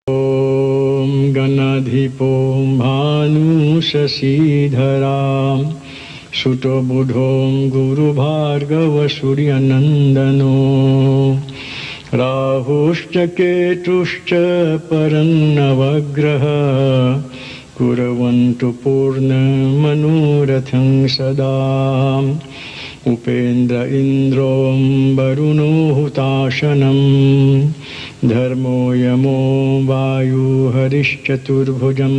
ॐ गणाधिपो भानुशशीधरां सुतो बुधो गुरुभार्गवसूर्यनन्दनो राहुश्च केतुश्च परन्नवग्रह कुर्वन्तु पूर्णमनोरथं सदा उपेन्द्र इन्द्रो वरुणो हुताशनं धर्मो यमो वायु हरिश्चतुर्भुजं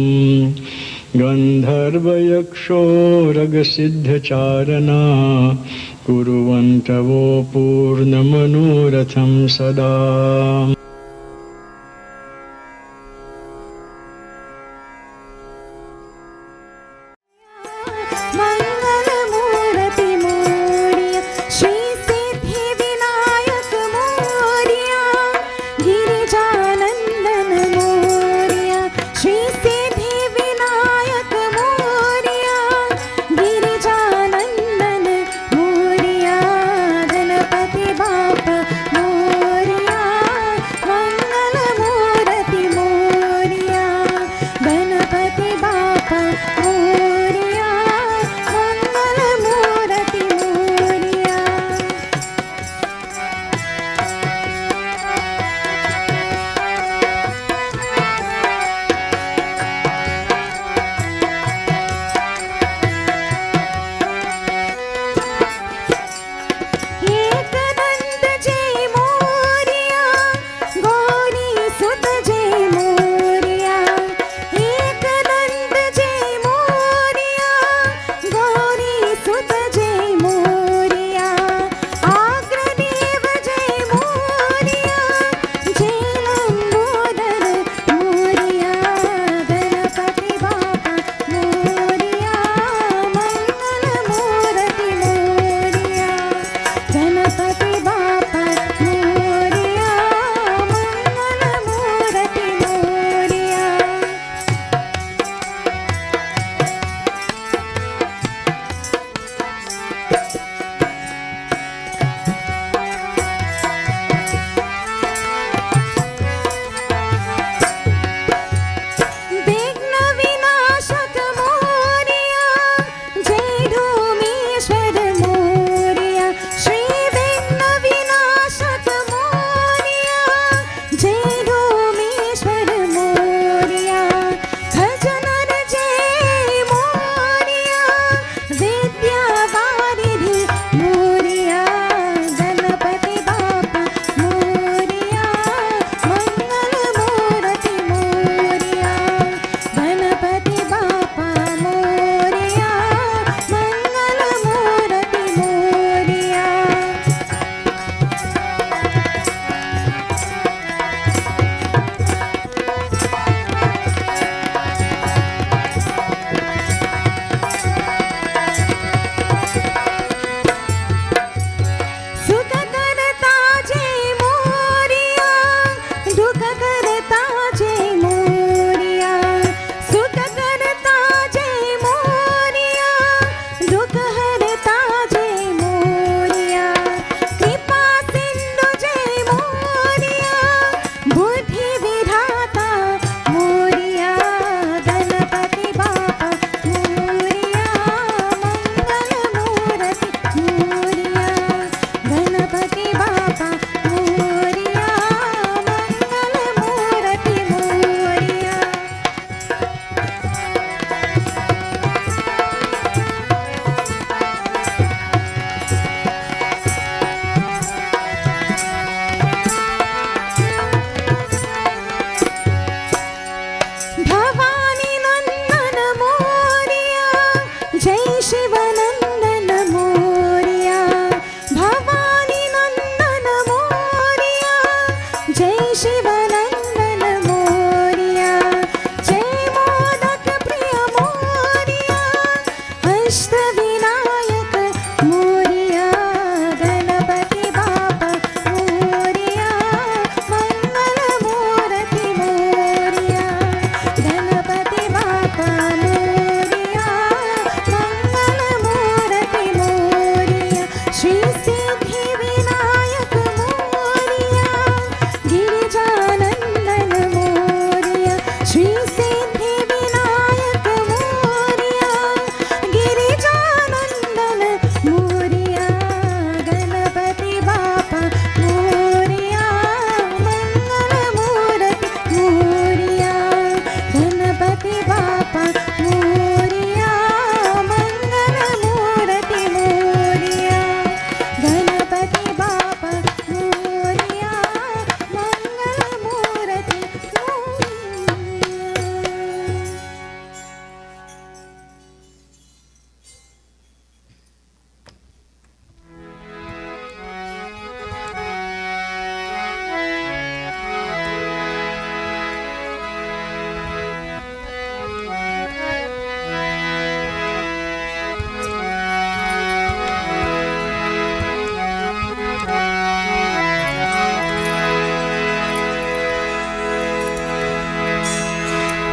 गन्धर्वयक्षो रगसिद्धचारणा कुर्वन्तवो पूर्णमनोरथं सदा।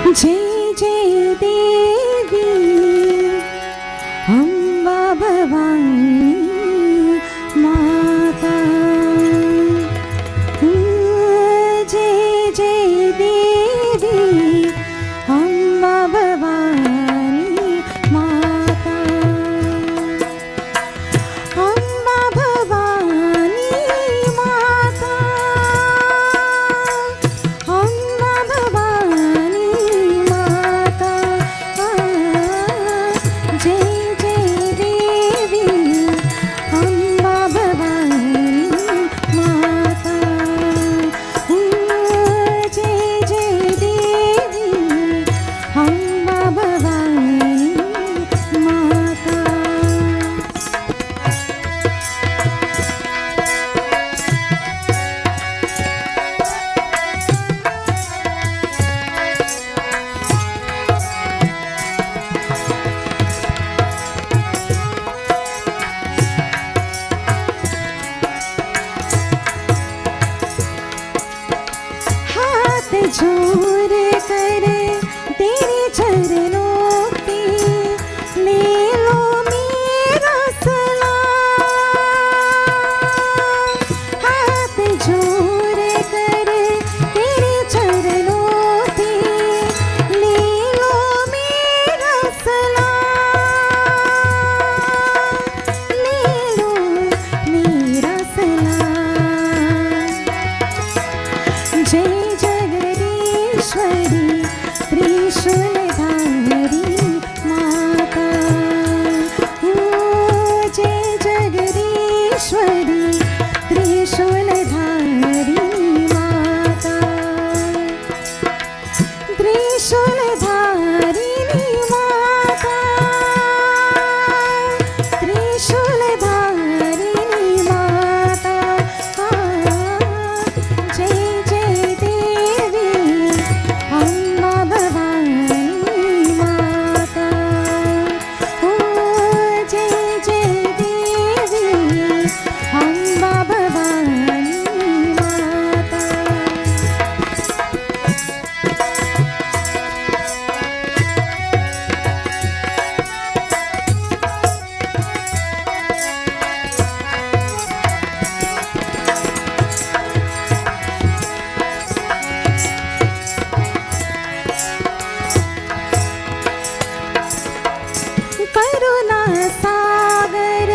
जय जय देवी अम्बा भवानी माता। जय जय देवी अम्बा भवानी माता। अम्बा भवानी माता, अम्बा भवानी माता। जय जय देवी अम्बा भवानी माता। जय जय देवी अम्बा भवानी माता। हाथ जोड़ कर तेरे चरणों पे ले लो मेरा सलाम। हाथ जोड़ कर तेरे चरणों पे ले लो मेरा सलाम। ले लो मेरा सलाम। जय जगदीश्वरी त्रिशूलधारी माता। जय जगदीश्वरी त्रिशूलधारी माता। त्रिशूलधारिणी माता, त्रिशूलधारिणी माता। जय जय देवी अम्बा भवानी माता। जय जय देवी अम्बा भवानी माता। करुणा सागर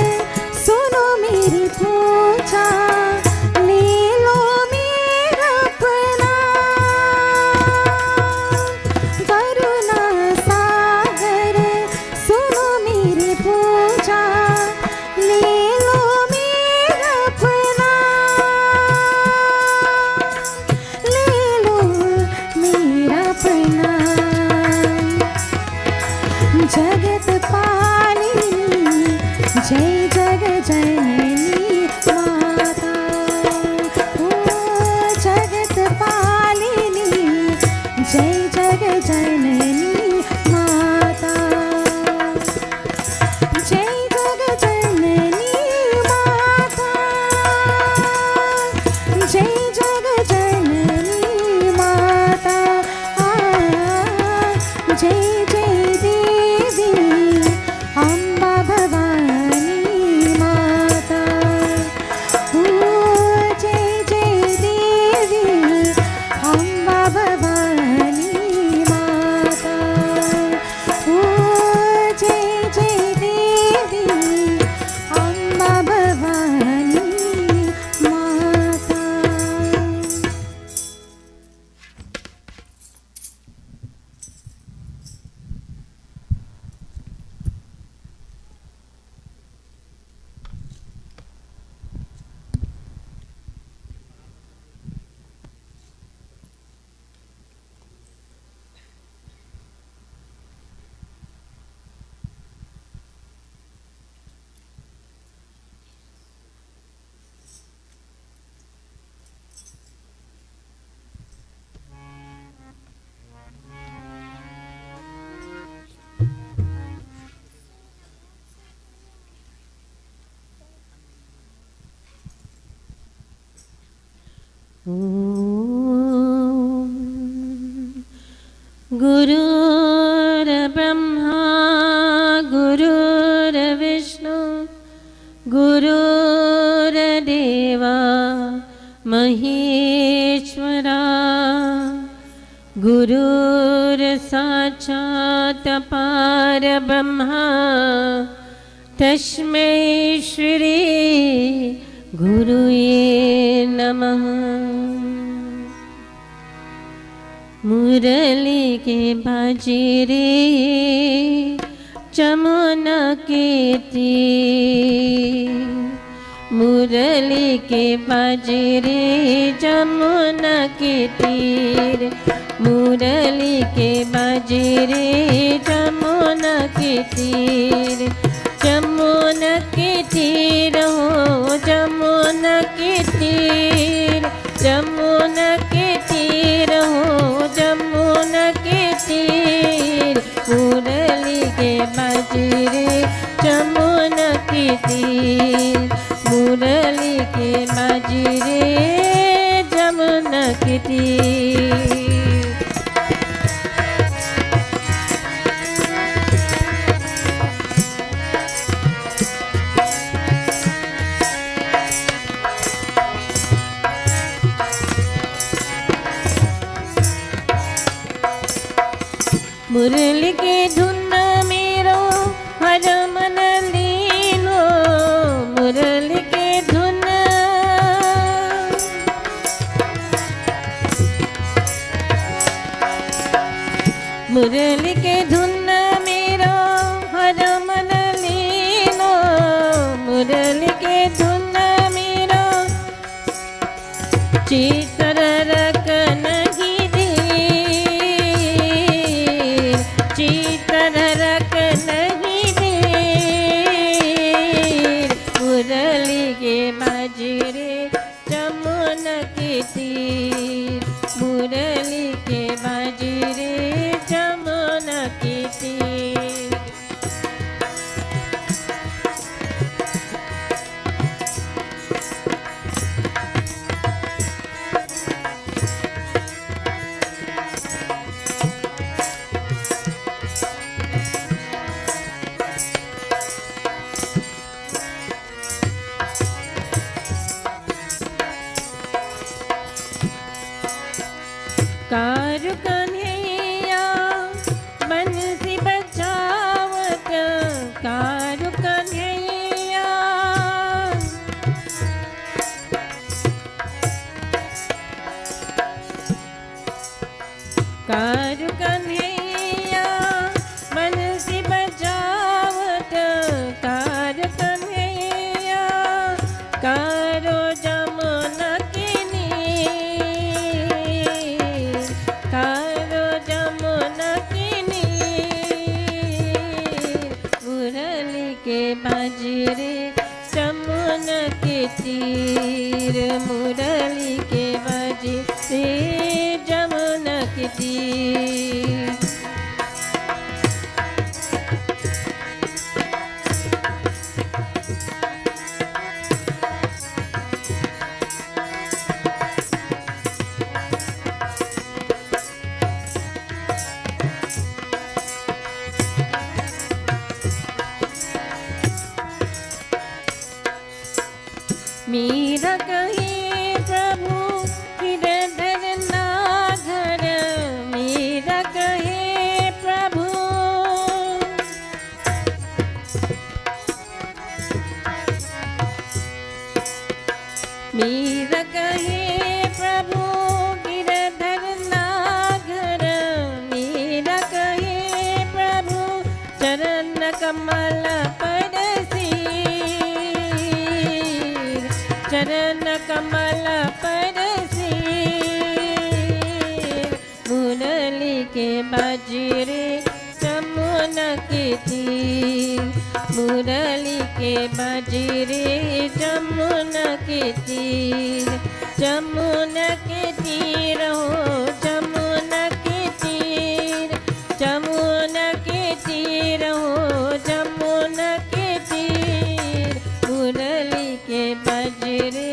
सुनो मेरी पूजा, ले लो मेरा प्रणाम। करुणा सागर सुनो मेरी पूजा, ले लो मेरा प्रणाम। ले लो मेरा प्रणाम। जगत पालिनी जय जग जननी माता। जगत पालिनी जय जग जननी माता। जय जग जननी माता। जय जग जननी माता। जय जय देवी अम्बा भवानी माता। जय जय देवी अम्बा भवानी माता। जय जय देवी अम्बा भवानी माता। गुरुर्ब्रह्मा गुरुर्विष्णु गुरुर्देवा महेश्वरा गुरुर्साक्षात् परब्रह्मा तस्मै श्री गुरुवे नमः। मुरली के बाजे रे जमुना के तीर, मुरली के बाजे रे जमुना के तीर, मुरली के बाजे रे जमुना के तीर, जमुना के तीर हो जमुना के तीर, जमुना के तीर हो जमुना के तीर, मुरली के बाजे रे जमुना के तीर, मुरली के बाजे रे जमुना के तीर। मुरली के धुन मेरो हर मन लीनो, मुरली के धुन, मुरली के धुन मेरो हर मन लीनो, मुरली के धुन मेरो चितर रख नहीं दे, चितर रख नहीं दे, मुरली के बाजे रे जमुना के तीर, मुरली के बाजे रे जमुना के तीर। कारु कन्हैया बंसी बजावत, कारु कन्हैया, कारु कन्हैया बंसी बजावत, कारु कन्हैया कारो जमुना के नीर, कारो जमुना के नीर, मुरली के बाजे रे जमुना के तीर, मुरली के बाजे रे जमुना के तीर। मीरा कहे प्रभु गिरधर नागर, मीरा कहे प्रभु, मीरा कहे प्रभु गिरधर नागर, मीरा कहे प्रभु चरण कमल परसीर, चरण कमल परसीर, मुरली के बाजे रे जमुना के तीर, मुरली के बाजे रे जमुना के तीर, जमुना के तीर हो जमुना के तीर, जमुना के तीर हो जमुना के तीर, मुरली के बाजे रे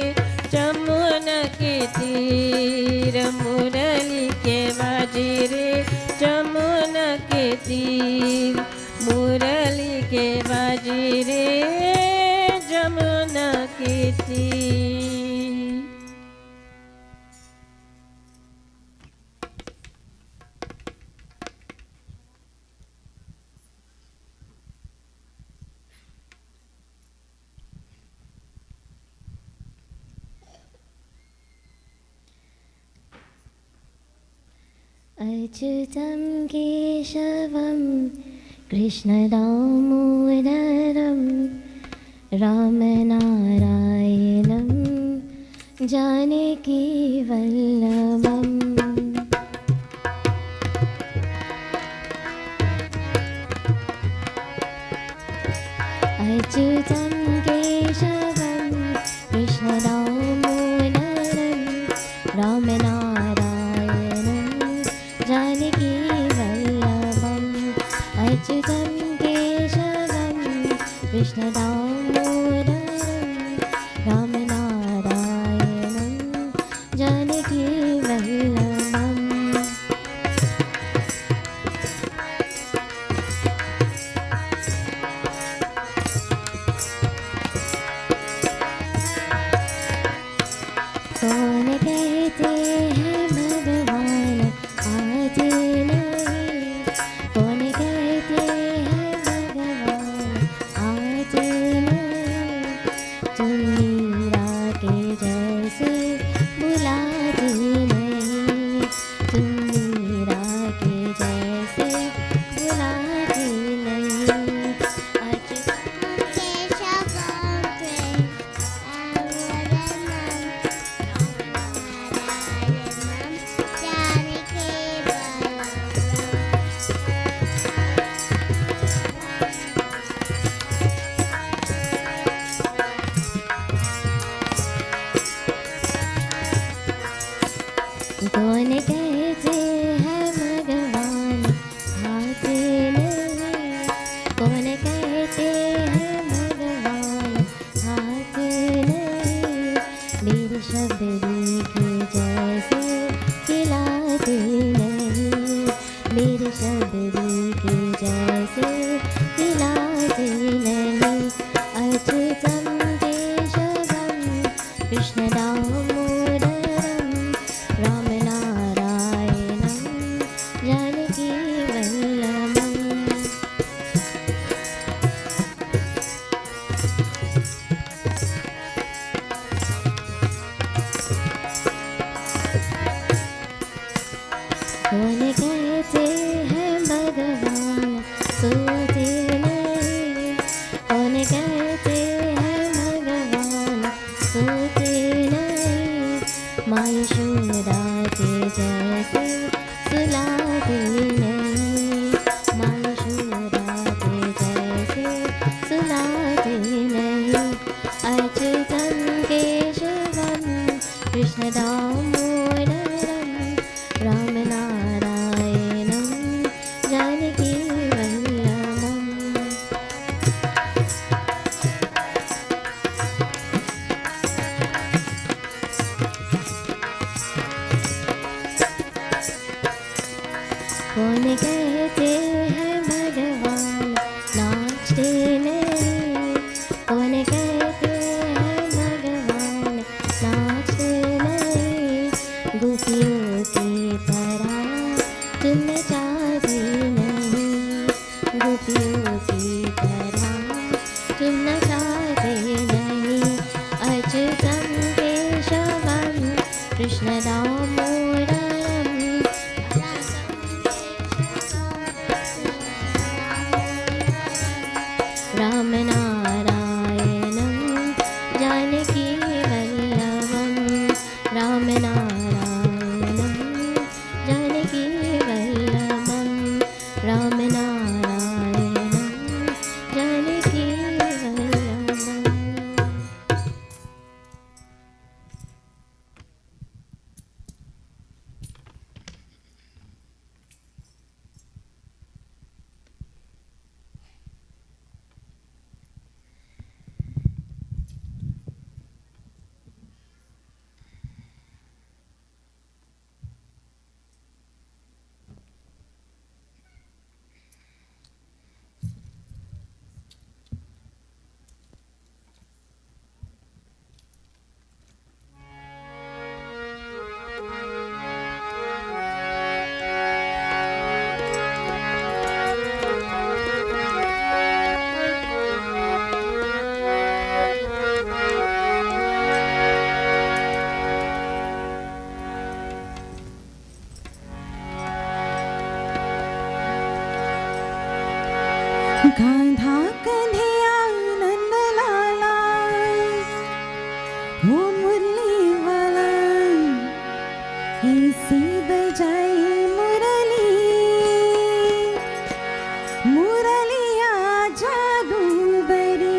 जमुना के तीर, मुरली के बाजे रे जमुना तीर मुरली के बाजी रे जमुना के तीर। अच्युतं केशवं कृष्णदामोदरं रामनारायणं जानकीवल्लभम्। अच्युतं केशवं कृष्णदामोदरं रामनारायणं जानकीवल्लभम्। अच्युतं केशवं कृष्णदामोदरं रामनारायणं जानकीवल्लभम्। कौन कहते हैं भगवान आते नहीं, कौन कहते हैं भगवान आते नहीं, तुम मीरा के जैसे बुलाते नहीं, तुम मीरा के जैसे बुलाते नहीं। कौन कहते हैं भगवान आते नहीं, कौन कहते हैं भगवान आते नहीं, मेरे शबरी के जैसे खिलाते नहीं, मेरे शबरी के जैसे खिलाते नहीं। अच्युतं केशवं कृष्णदामोदरं रामनारायणं जानकीवल्लभम्। कौन कहते हैं भगवान सोते नहीं, कौन कहते हैं भगवान सोते नहीं, माँ यशोदा के जैसे सुलाते नहीं, माँ यशोदा के जैसे सुलाते नहीं। अच्युतं केशवं कृष्णदामोदरं रामनारायणं जानकीवल्लभम्। कौन कहते हैं भगवान नाचते नहीं, कौन कहते हैं भगवान नाचते नहीं, गोपियों की तरह तुम नचाते नहीं, गोपियों की तरह तुम नचाते नहीं। अच्युतं केशवं कृष्णदामोदरं रामनारायणं जानकीवल्लभम्। रामनारायणं जानकीवल्लभम्। रामनारायणं जानकीवल्लभम्। गाधा कन्हैया नंद लाला वो मुरली वाला ऐसी बजाए मुरली मुरलिया जादू बरी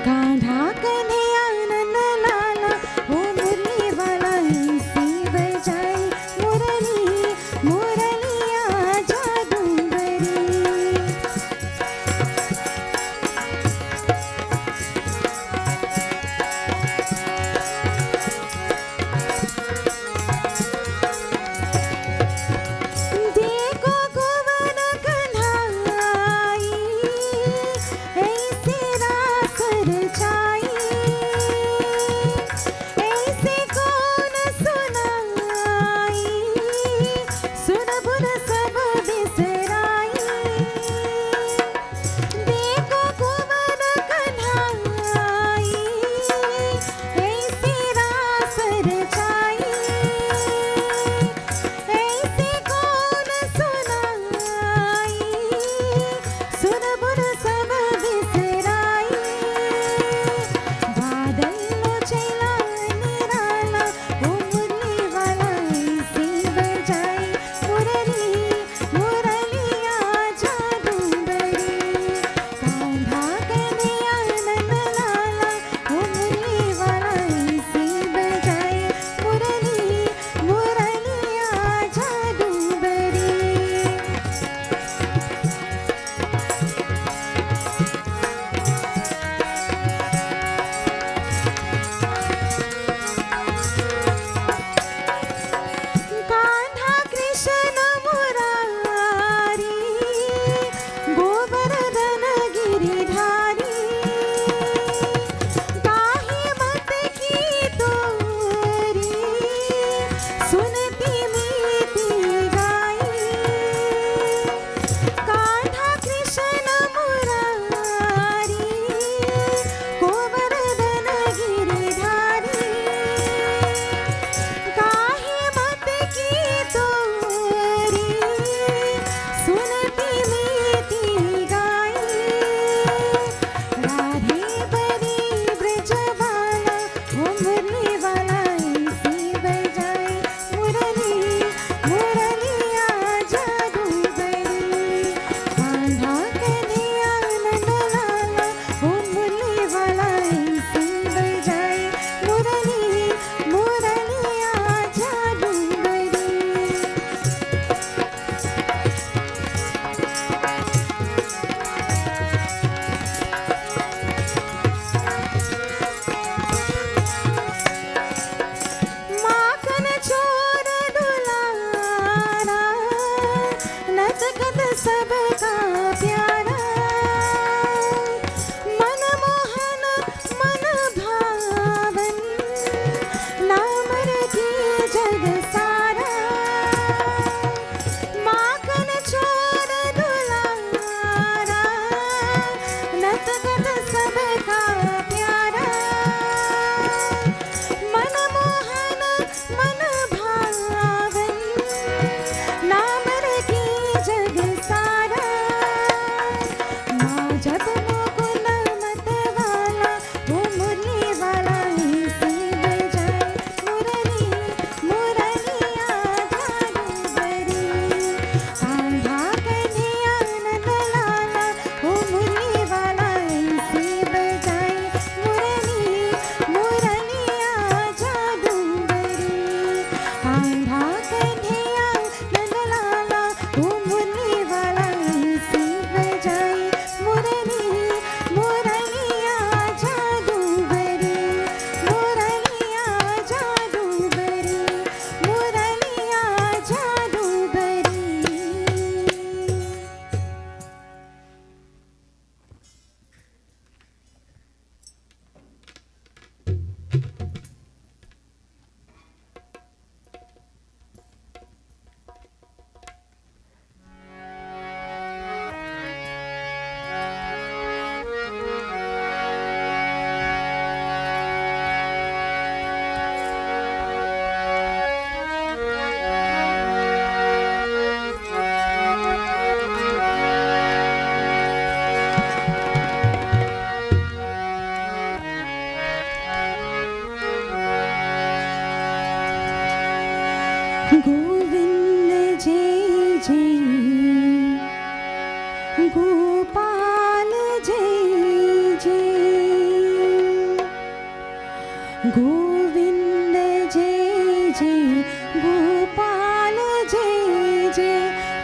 गाधा कन्हैया नंद लाला वो मुरली वाला ऐसी बजाए मुरली मुरलिया जादू बरी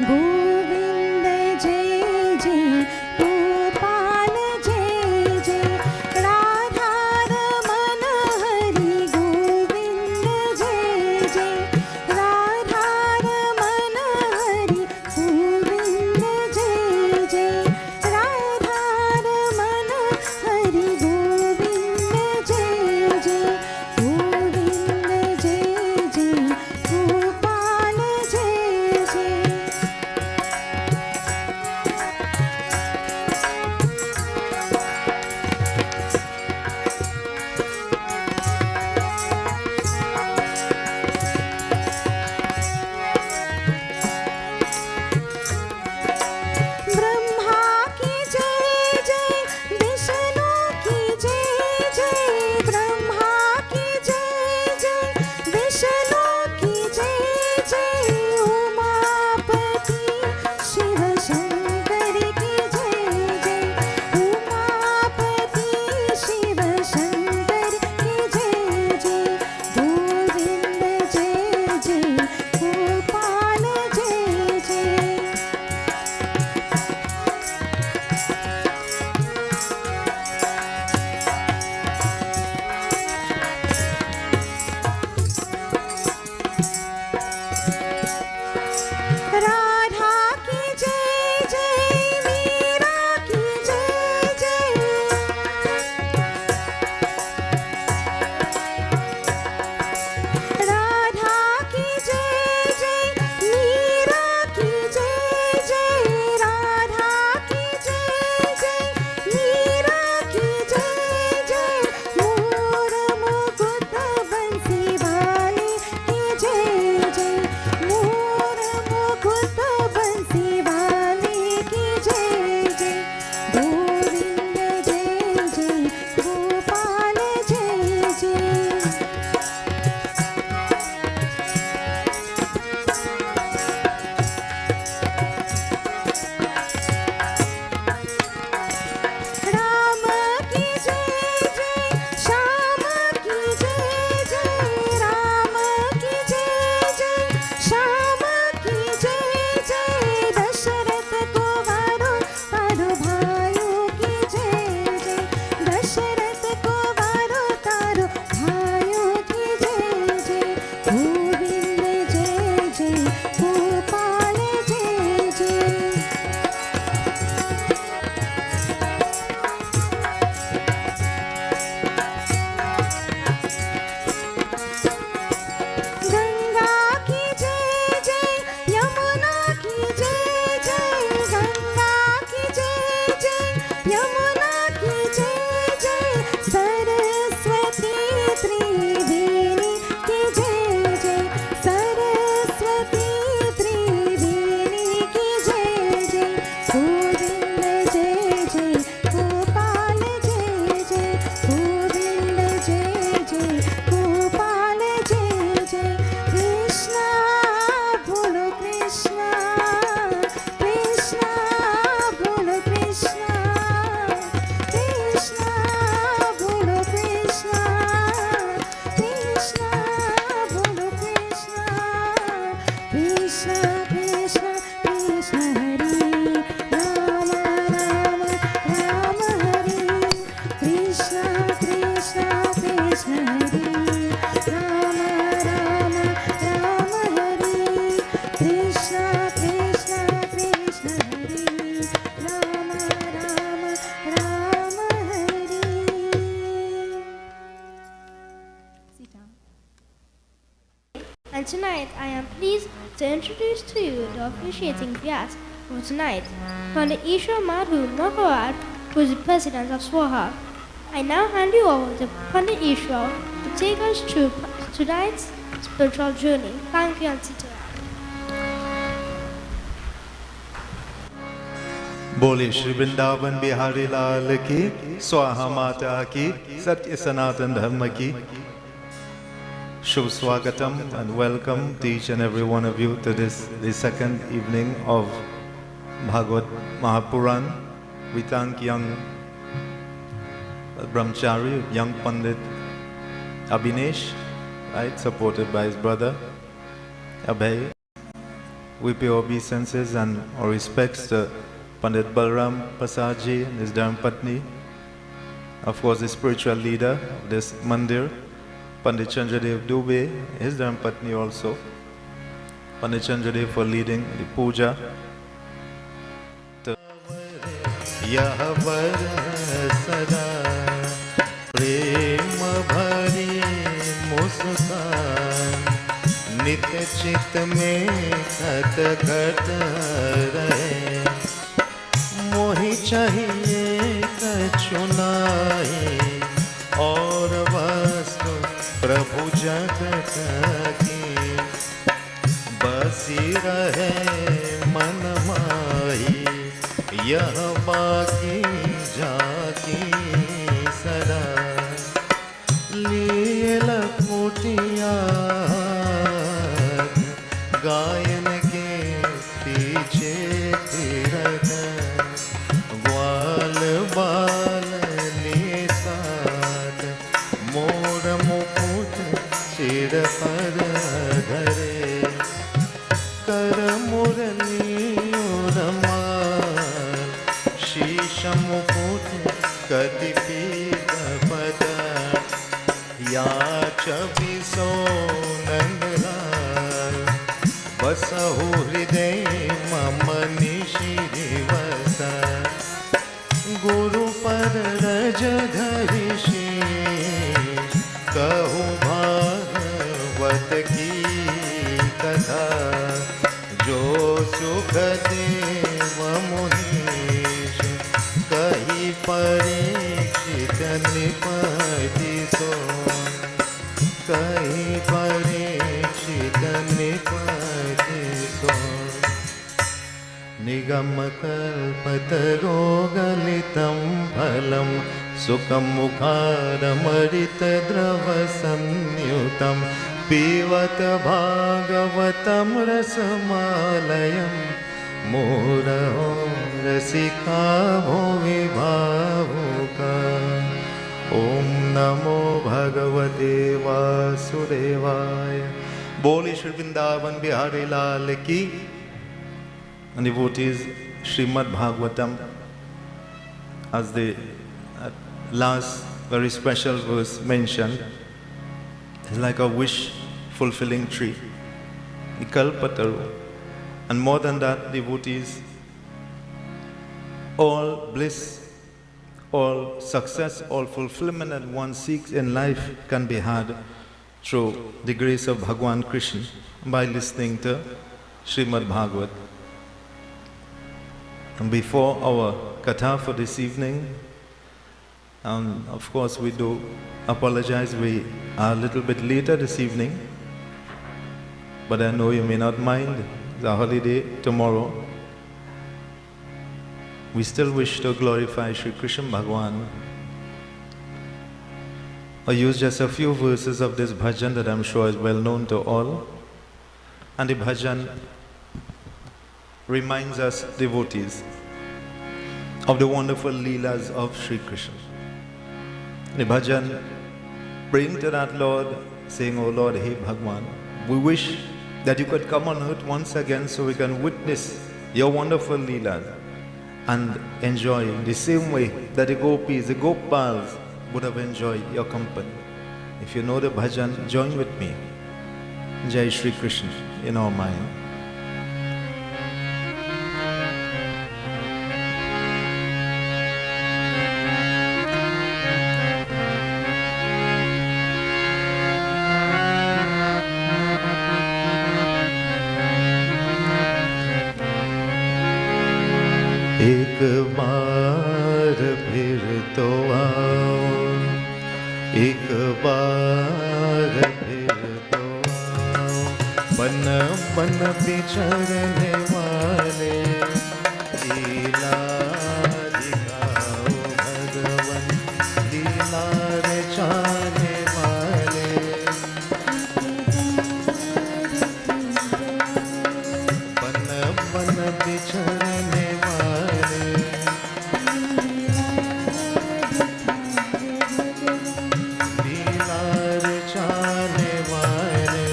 गोविंद जय जय गोपाल जय जय राधा रमण हरि गोविंद जय जय राधा रमण हरि गोविंद जय जय राधा रमण हरि गोविंद जय जय गोविंद जय जय गोपाल जय जय ब्रह्मा की जय जय विष्णु की जय जय ब्रह्मा की जय जय विष्णु की जय जय उमापति शिव शंकर की जय जय उमापति शिव शंकर की जय जय गोविंद जय जय गोपाल जय जय राधा की जय जय मीरा की जय जय राधा की जय जय मीरा की जय जय राधा की जय जय मीरा की जय जय मोर मुकुट बंसी वाली की जय जय मोर मुकुट बंसी वाली की जय जय गोविंद जय जय गोपाल जय जय राम की जय जय श्याम की जय जय राम की जय जय श्याम की जय जय दशरथ को वारो तारो भाइयों की जय जय दशरथ को वारो तारो भाइयों की जय जय गोविंद जय जय गोपाल जय जय गंगा की जय जय यमुना की जय जय गंगा की जय जय यमुना की जय जय सरस्वती त्रिवेणी की जय जय सरस्वती त्रिवेणी की जय जय गोविंद जय जय गोपाल जय जय गोविंद जय जय गोपाल जय जय कृष्णा बोलो कृष्णा कृष्णा बोलो कृष्णा कृष्णा बोलो कृष्णा कृष्णा बोलो Krishna Krishna Krishna Krishna Hari Ram Ram Ram Hari Krishna Krishna Krishna Hari Ram Ram Ram Hari Krishna Krishna Krishna Hari Ram Ram Ram Hari And tonight I am pleased to introduce to you the officiating Vyas for tonight, Pandit Ishwar Madhu Mahawat, who is the president of Swaha. I now hand you over to Pandit Ishwar to take us through tonight's spiritual journey. Thank you and sit down. बोले श्री वृंदावन बिहारी लाल की स्वाहा माता की सत्य सनातन धर्म की Shubh Swagatam and welcome to each and every one of you to the second evening of Bhagavad Mahapuran. We thank young Brahmachari, young Pandit Abhinesh, right, supported by his brother Abhay, we pay obeisances and our respects to Pandit Balram Prasad Ji and his Dharmapatni, of course the spiritual leader of this mandir, Pandit Chandradev Dubey, his Dharmapatni also, Pandit Chandradev for leading the puja. यह सदा प्रेम भरी मुस्कान नित्य चित में खत खत रहे मोहि चाहिए कछु नाहि और वस्तु प्रभु जगत की बसी रहे मन माही यह बाकी जाकी सदा लिए लखोटिया गायन के पीछे फिरत ग्वाल बाल लिए साथ मोर मुकुट सिर पर धरे कर मुरली शीश मुकुट कदिपीत पद या चबिसो नंदलाल बसहु हृदय मम निशिवस गुरु पर रज धरि शीश कहु भागवत की कथा जो सुख देव मुनीश कही परीक्षित निपति सो कही परीक्षित निपति सो निगम कल्पतरो गलितं फलं सुखं मुखारमृत द्रव संयुतं पीवत भागवतं रसमालयं मोरहो रसिका भुवि भावुका ओम नमो भगवते वासुदेवाय। बोली श्री वृंदावन बिहारी लाल की। And devotees, Srimad Bhagavatam, as the last very special verse mentioned, is like a wish-fulfilling tree, the Kalpataru. And more than that, devotees, all bliss, all success, all fulfillment that one seeks in life can be had through the grace of Bhagwan Krishna by listening to Srimad Bhagavat. And before our katha for this evening, of course we do apologize, we are a little bit later this evening, but I know you may not mind, it's a holiday tomorrow. We still wish to glorify Sri Krishna Bhagwan. I'll use just a few verses of this bhajan that I'm sure is well known to all. And the bhajan reminds us devotees of the wonderful leelas of Sri Krishna. The bhajan praying to that Lord, saying, "O Lord, hey Bhagwan, we wish that you could come on earth once again so we can witness your wonderful leelas and enjoy the same way that the gopis, the gopals would have enjoyed your company." If you know the bhajan, join with me. Jai Shri Krishna in our mind. एक बार फिर तो आओ, एक बार फिर तो आओ, बन बन बिछड़ने वाले लीला दिखाओ भगवन, लीला रचाने वाले। बन बन बिछड़ने वाले, लीला रचाने वाले।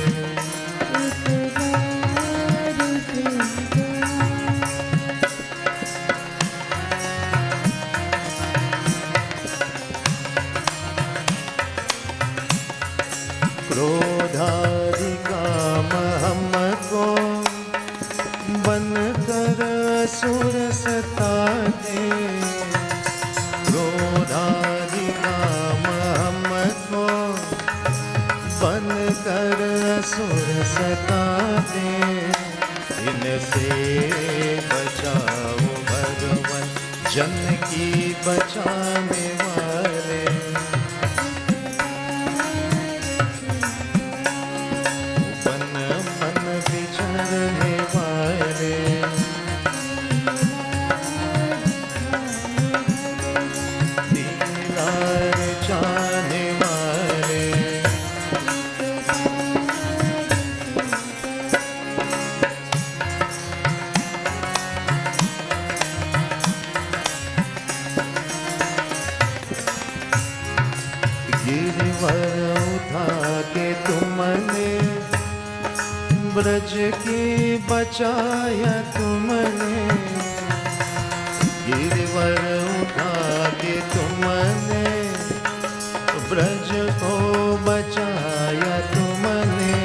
बन कर असुर सताते, क्रोधादि काम हमको बन कर असुर सताते, इनसे बचाओ भगवन जन की बचाने वाले। मन मन विचरने वाले, लीला रचाने वाले, गिरवर उठा के तुमने ब्रज की बचाया तुमने, गिरवर उठा के तुमने ब्रज को बचाया तुमने।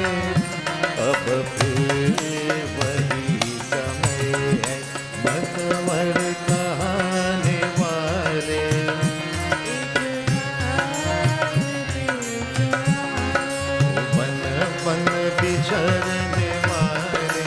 अब फिर वही समय है मतवर कहाने वाले, वन वन विचरने वाले,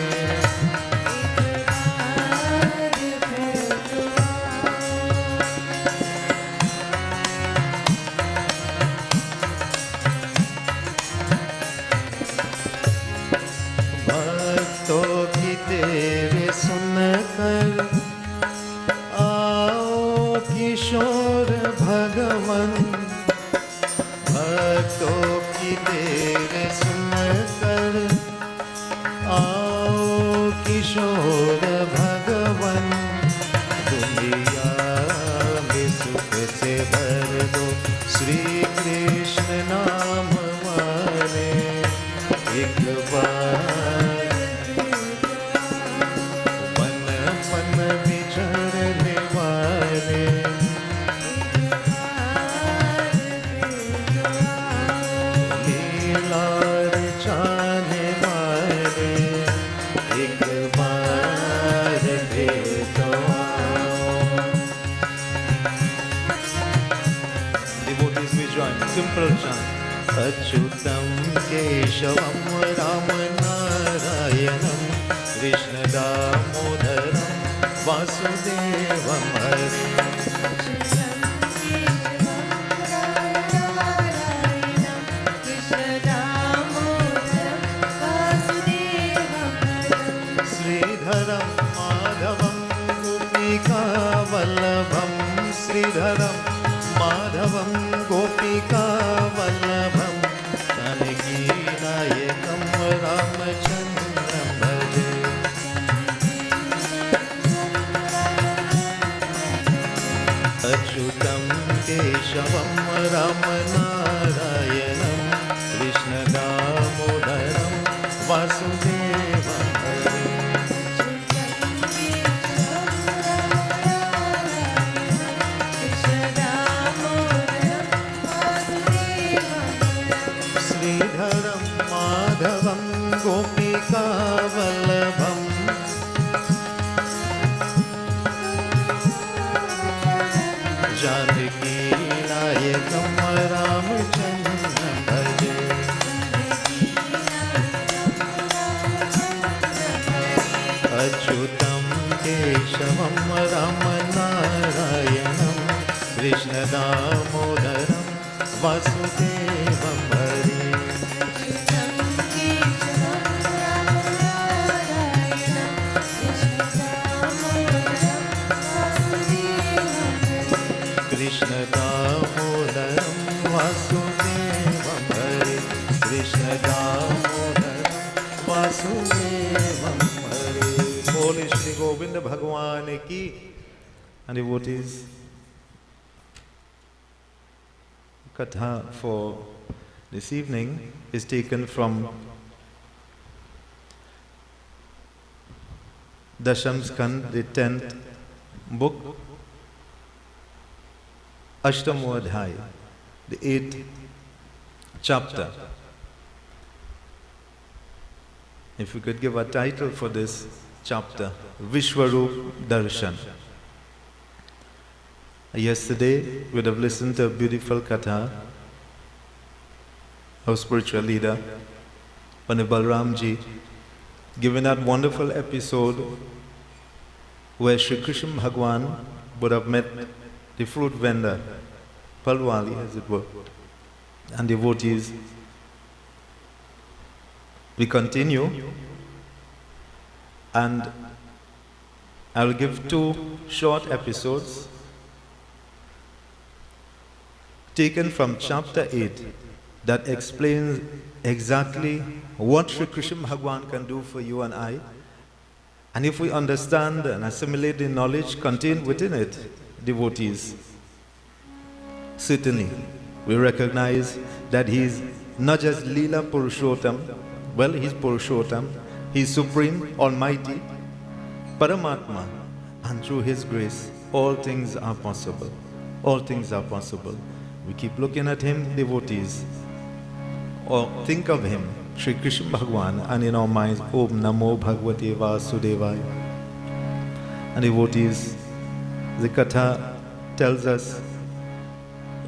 भक्तों की तेरे सुनकर आओ किशोर भगवन, भक्तों की तेरे सुनकर आओ किशोर भगवन, दुनिया में सुख से भर दो श्री कृष्ण नाम वाले। एक बार मन मन विचरने वाले, लीला रचाने वाले, एक बार फिर तो आओ। Devotees we join simple chant. अच्युतं केशवं राम नारायणं कृष्ण दामोदरं वासुदेवं हरे। श्रीधरं माधवं गोपिका वल्लभं, श्रीधरं माधवं गोपिका वल्लभं, जानकी नायकं रामचन्द्रं भजे। अच्युतं केशवं राम नारायणं कृष्ण दामोदरं वासुदेवं हरे। श्रीधरं माधवं गोपिका वल्लभं, जानकी नायकं रामचन्द्रं भजे। अच्युतं केशवं राम नारायणं कृष्ण दामोदरं वासुदेवं हरे। कृष्ण दामोदरं वासुदेवं हरे, कृष्ण दामोदरं वासुदेवं हरे। बोल श्री गोविंद भगवान की। And devotees, katha for this evening is taken from Dasham Skand, the 10th book, Ashtamo Adhyaya, the 8th chapter. If we could give a title for this chapter, Vishwaroop Darshan. Yesterday, we would have listened to a beautiful katha of spiritual leader, Pandit Balramji, giving that wonderful episode where Sri Krishna Bhagwan would have met the fruit vendor, Palwali as it were, and devotees. We continue, and I will give two short episodes taken from chapter 8 that explains exactly what Sri Krishna Bhagwan can do for you and I. And if we understand and assimilate the knowledge contained within it, devotees, certainly we recognize that he is not just Leela Purushottam, well, he's Purushottam, he's supreme, almighty, Paramatma, and through his grace, all things are possible. All things are possible. We keep looking at him, devotees, or think of him, Sri Krishna Bhagwan, and in our minds, Om Namo Bhagavate Vasudevaya. And devotees, the Katha tells us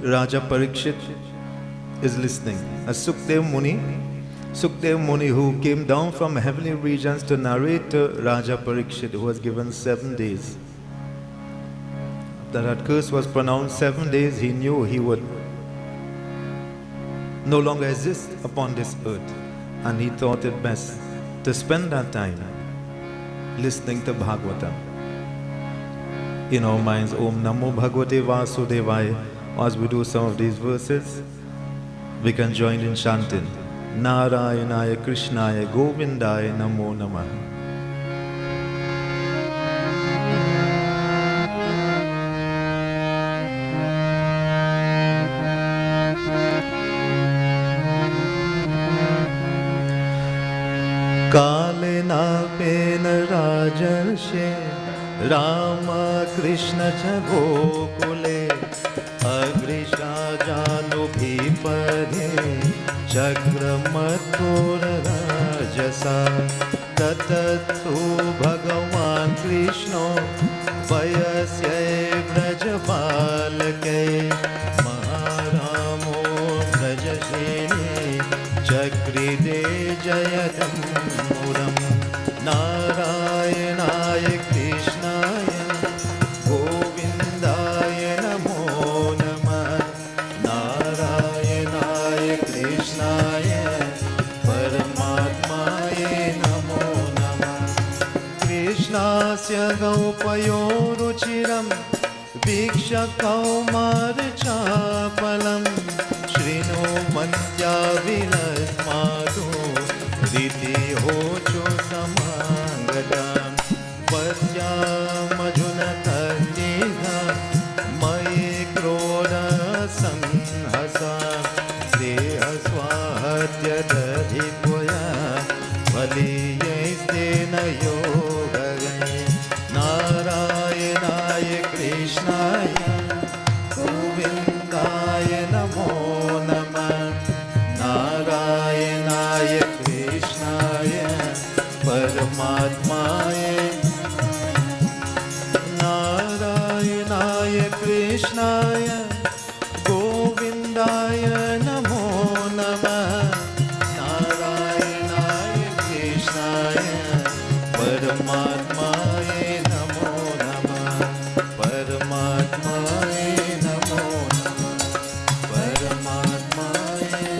Raja Parikshit is listening. A Sukdev Muni who came down from heavenly regions to narrate to Raja Parikshit, who was given 7 days. That curse was pronounced 7 days, he knew he would no longer exist upon this earth. And he thought it best to spend that time listening to Bhagavatam. In our minds, Om Namo Bhagavate Vasudevaya. As we do some of these verses, we can join in chanting Narayanaya Krishnaya Govindaya Namo Namaha. Kalena Rajarshe Rama Krishna Chagokule Agrisha Janubhipade Chakramathura Rajasa Tatatu Bhagavan Krishna Vayasya Vrajapalake Maharamo Vrajashini Chakride Jayadam Narayanaya Krishnaya Govindaya Namo Namah. Narayanaya Krishnaya Paramatmaya Namo Namah. Krishnasya Gaupayo Ruchiram Viksha Kaumar Chapalam Shrino Mantya Vilasmadu Riti Hocho Samangadam Vasyamajuna Kandiha Mai Kroda Sanhasa Deha Swahatya Dadhipvaya Valiyastena Yogagaya Narayanaya Krishnaya Govindaya Namo Namah. Narayanaya Krishnaya Paramatmaya. Narayanaya Krishnaya Govindaya Namo Namah. Narayanaya Krishnaya Paramatmaya Namo Namah. Paramatmaya Namo Namah. Paramatmaya.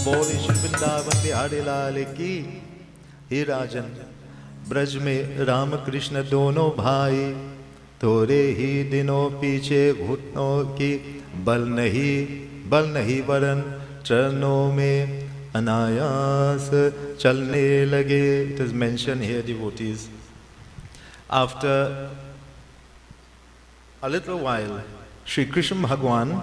बोले श्री वृंदावन बिहारी लाल की। हे राजन, ब्रज में राम कृष्ण दोनों भाई, थोड़े ही दिनों पीछे घुटनों की बल नहीं वरन चरणों में अनायास चलने लगे. It is mentioned here, devotees. After a little while, Sri Krishna Bhagwan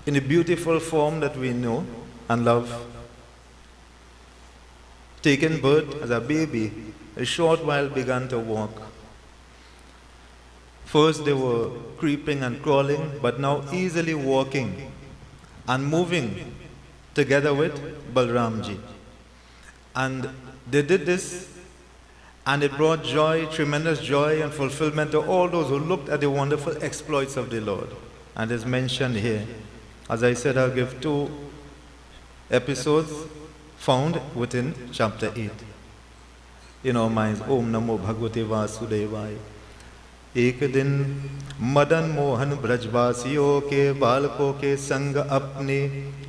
in a beautiful form that we know and love, taken birth as a baby, a short while began to walk. First they were creeping and crawling, but now easily walking and moving together with Balramji. And they did this, and it brought joy, tremendous joy and fulfillment to all those who looked at the wonderful exploits of the Lord. And it's mentioned here. As I said, I'll give 2 episodes found within chapter 8. In our minds, Om Namo Bhagavate Vasudevaya. एक दिन मदन मोहन ब्रजवासियों के बालकों के संग अपने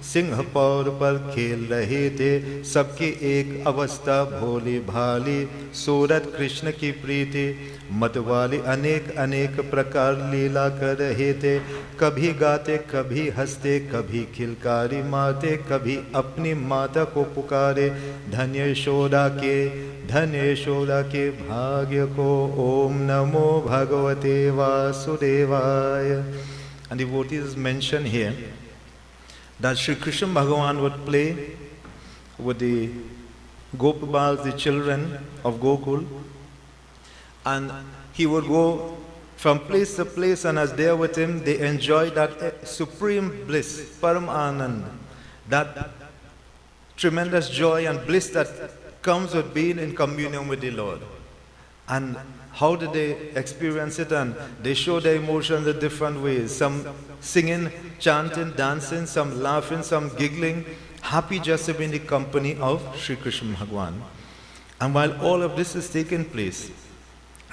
सिंह पौर पर खेल रहे थे। सबकी एक अवस्था भोली भाली, सूरत कृष्ण की प्रीति मतवाली, अनेक अनेक प्रकार लीला कर रहे थे। कभी गाते, कभी हंसते, कभी खिलकारी मारते, कभी अपनी माता को पुकारे। धन्य यशोदा के भाग्य को। ओम नमो भगवते वासुदेवाय। And the devotees mention here that Sri Krishna Bhagavan would play with the Gopabals, the children of Gokul, and he would go from place to place, and as they are with him, they enjoy that supreme bliss, Param Anand, that tremendous joy and bliss that comes with being in communion with the Lord. And how did they experience it? And they show their emotions in different ways. Some singing, chanting, dancing, some laughing, some giggling, happy just to be in the company of Sri Krishna Bhagavan. And while all of this is taking place,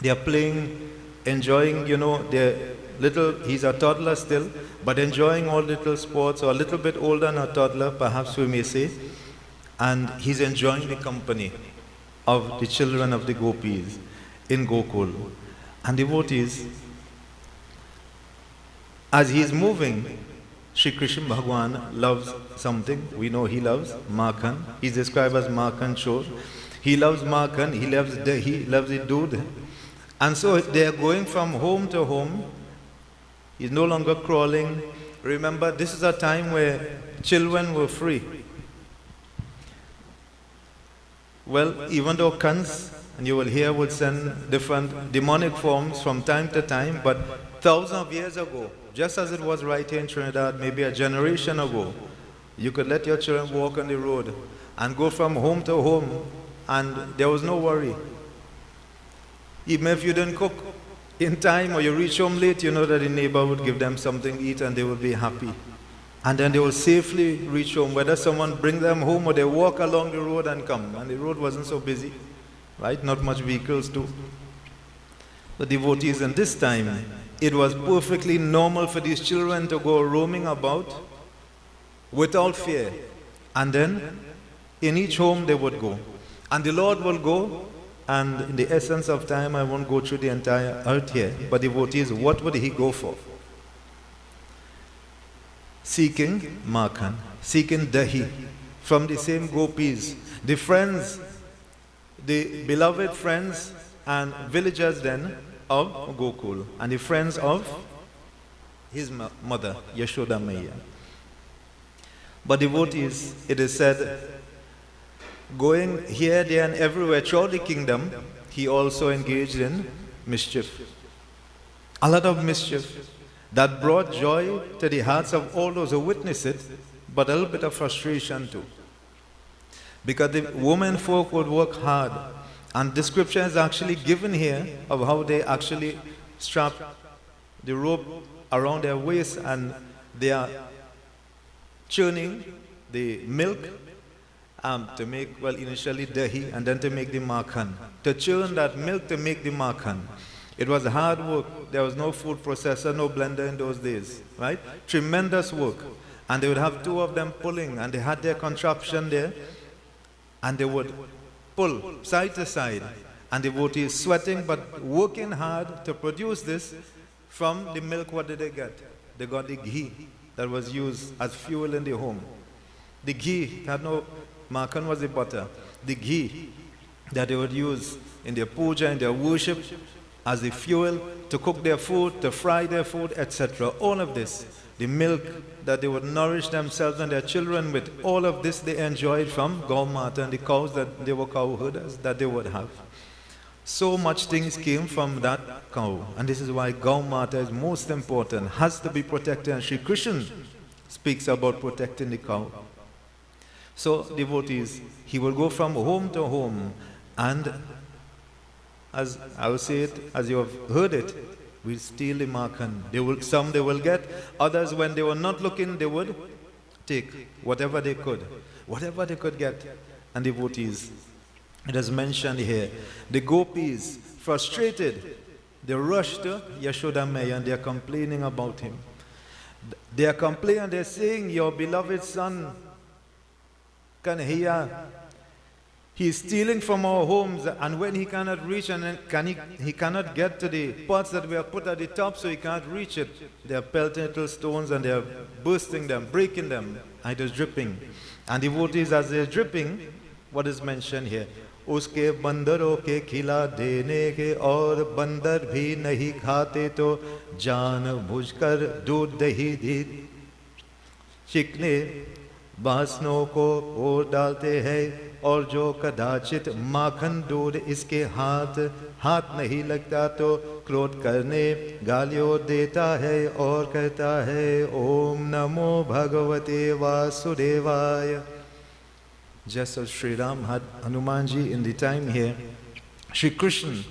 they are playing, enjoying, they're little, he's a toddler still, but enjoying all little sports, or a little bit older than a toddler, perhaps we may say, and he's enjoying the company of the children of the gopis in Gokul. And devotees, as he is moving, Sri Krishna Bhagavan loves something. We know he loves Makhan. He's described as Makhan Chor. He loves Makhan, he loves the Doodh. And so they are going from home to home. He's no longer crawling. Remember, this is a time where children were free. Well, even though Kans, and you will hear, would send different demonic forms from time to time, but thousands of years ago, just as it was right here in Trinidad, maybe a generation ago, you could let your children walk on the road and go from home to home, and there was no worry. Even if you didn't cook in time, or you reach home late, you know that the neighbor would give them something to eat and they would be happy. And then they will safely reach home, whether someone bring them home or they walk along the road and come. And the road wasn't so busy, right? Not much vehicles too. The devotees in this time, it was perfectly normal for these children to go roaming about without fear. And then in each home they would go. And the Lord will go, and in the essence of time, I won't go through the entire earth here, but devotees, what would he go for? Seeking Makhan, seeking Dahi from the same gopis, the friends, the beloved friends and villagers then of Gokul, and the friends of his mother, Yashoda Maya. But devotees, it is said, going here, there and everywhere throughout the kingdom, he also engaged in mischief. A lot of mischief that brought joy to the hearts of all those who witnessed it, but a little bit of frustration too. Because the women folk would work hard, and description is actually given here of how they actually strap the rope around their waist, and they are churning the milk to make, well, initially dahi, and then to make the makhan. To churn that milk to make the makhan. It was hard work. There was no food processor, no blender in those days, right? Tremendous work. And they would have 2 of them pulling, and they had their contraption there, and they would pull side to side. And the devotees sweating, but working hard to produce this. From the milk, what did they get? They got the ghee that was used as fuel in the home. The ghee had no, Makhan was the butter. The ghee that they would use in their puja, in their worship, as the fuel to cook their food, to fry their food, etc. All of this, the milk that they would nourish themselves and their children with, all of this they enjoyed from Gaumata and the cows that they were cow herders that they would have. So much things came from that cow, and this is why Gaumata is most important, has to be protected, and Sri Krishna speaks about protecting the cow. So, devotees, he will go from home to home, and as I will say it, as you have heard it, will steal the Makhan. Some they will get, others when they were not looking, they would take whatever they could get. And devotees, it is mentioned here, the gopis, frustrated, they rush to Yashoda Maya and they are complaining about him. They are complaining, they are saying, your beloved son, Kanhaiya, he is stealing from our homes, and when he cannot reach and he cannot get to the pots that we have put at the top, so he can't reach it. They are pelting little stones and they are bursting them, breaking them, and it is dripping. And devotees, as they are dripping, what is mentioned here? उसके बंदरों के खिला देने के और बंदर भी नहीं खाते तो जान बुझकर दूध दही दी चिकने बासनों को और डालते हैं और जो कदाचित माखन दूध इसके हाथ नहीं लगता तो क्रोध करने गालियों देता है और कहता है ओम नमो भगवते वासुदेवाय. Just as Sri Ram had Hanumanji in the time here, Sri Krishna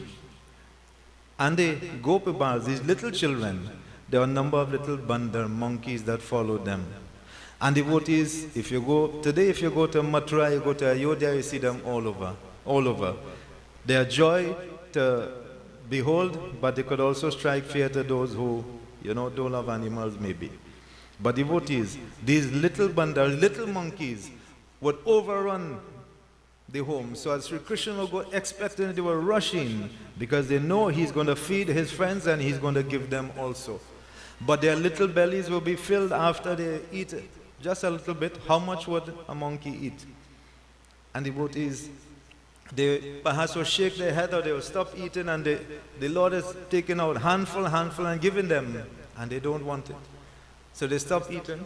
and the Gopibars, these little children, there were a number of little bandar monkeys that followed them. And devotees, if you go to Mathura, you go to Ayodhya, you see them all over. They are joy to behold, but they could also strike fear to those who, don't love animals maybe. But devotees, these little bandar, little monkeys, would overrun the home. So as Sri Krishna will go expecting, they were rushing because they know he's going to feed his friends and he's going to give them also. But their little bellies will be filled after they eat just a little bit. How much would a monkey eat? And the devotees, they perhaps will shake their head or they will stop eating, and the Lord is taking out handful and giving them, and they don't want it. So they stop eating,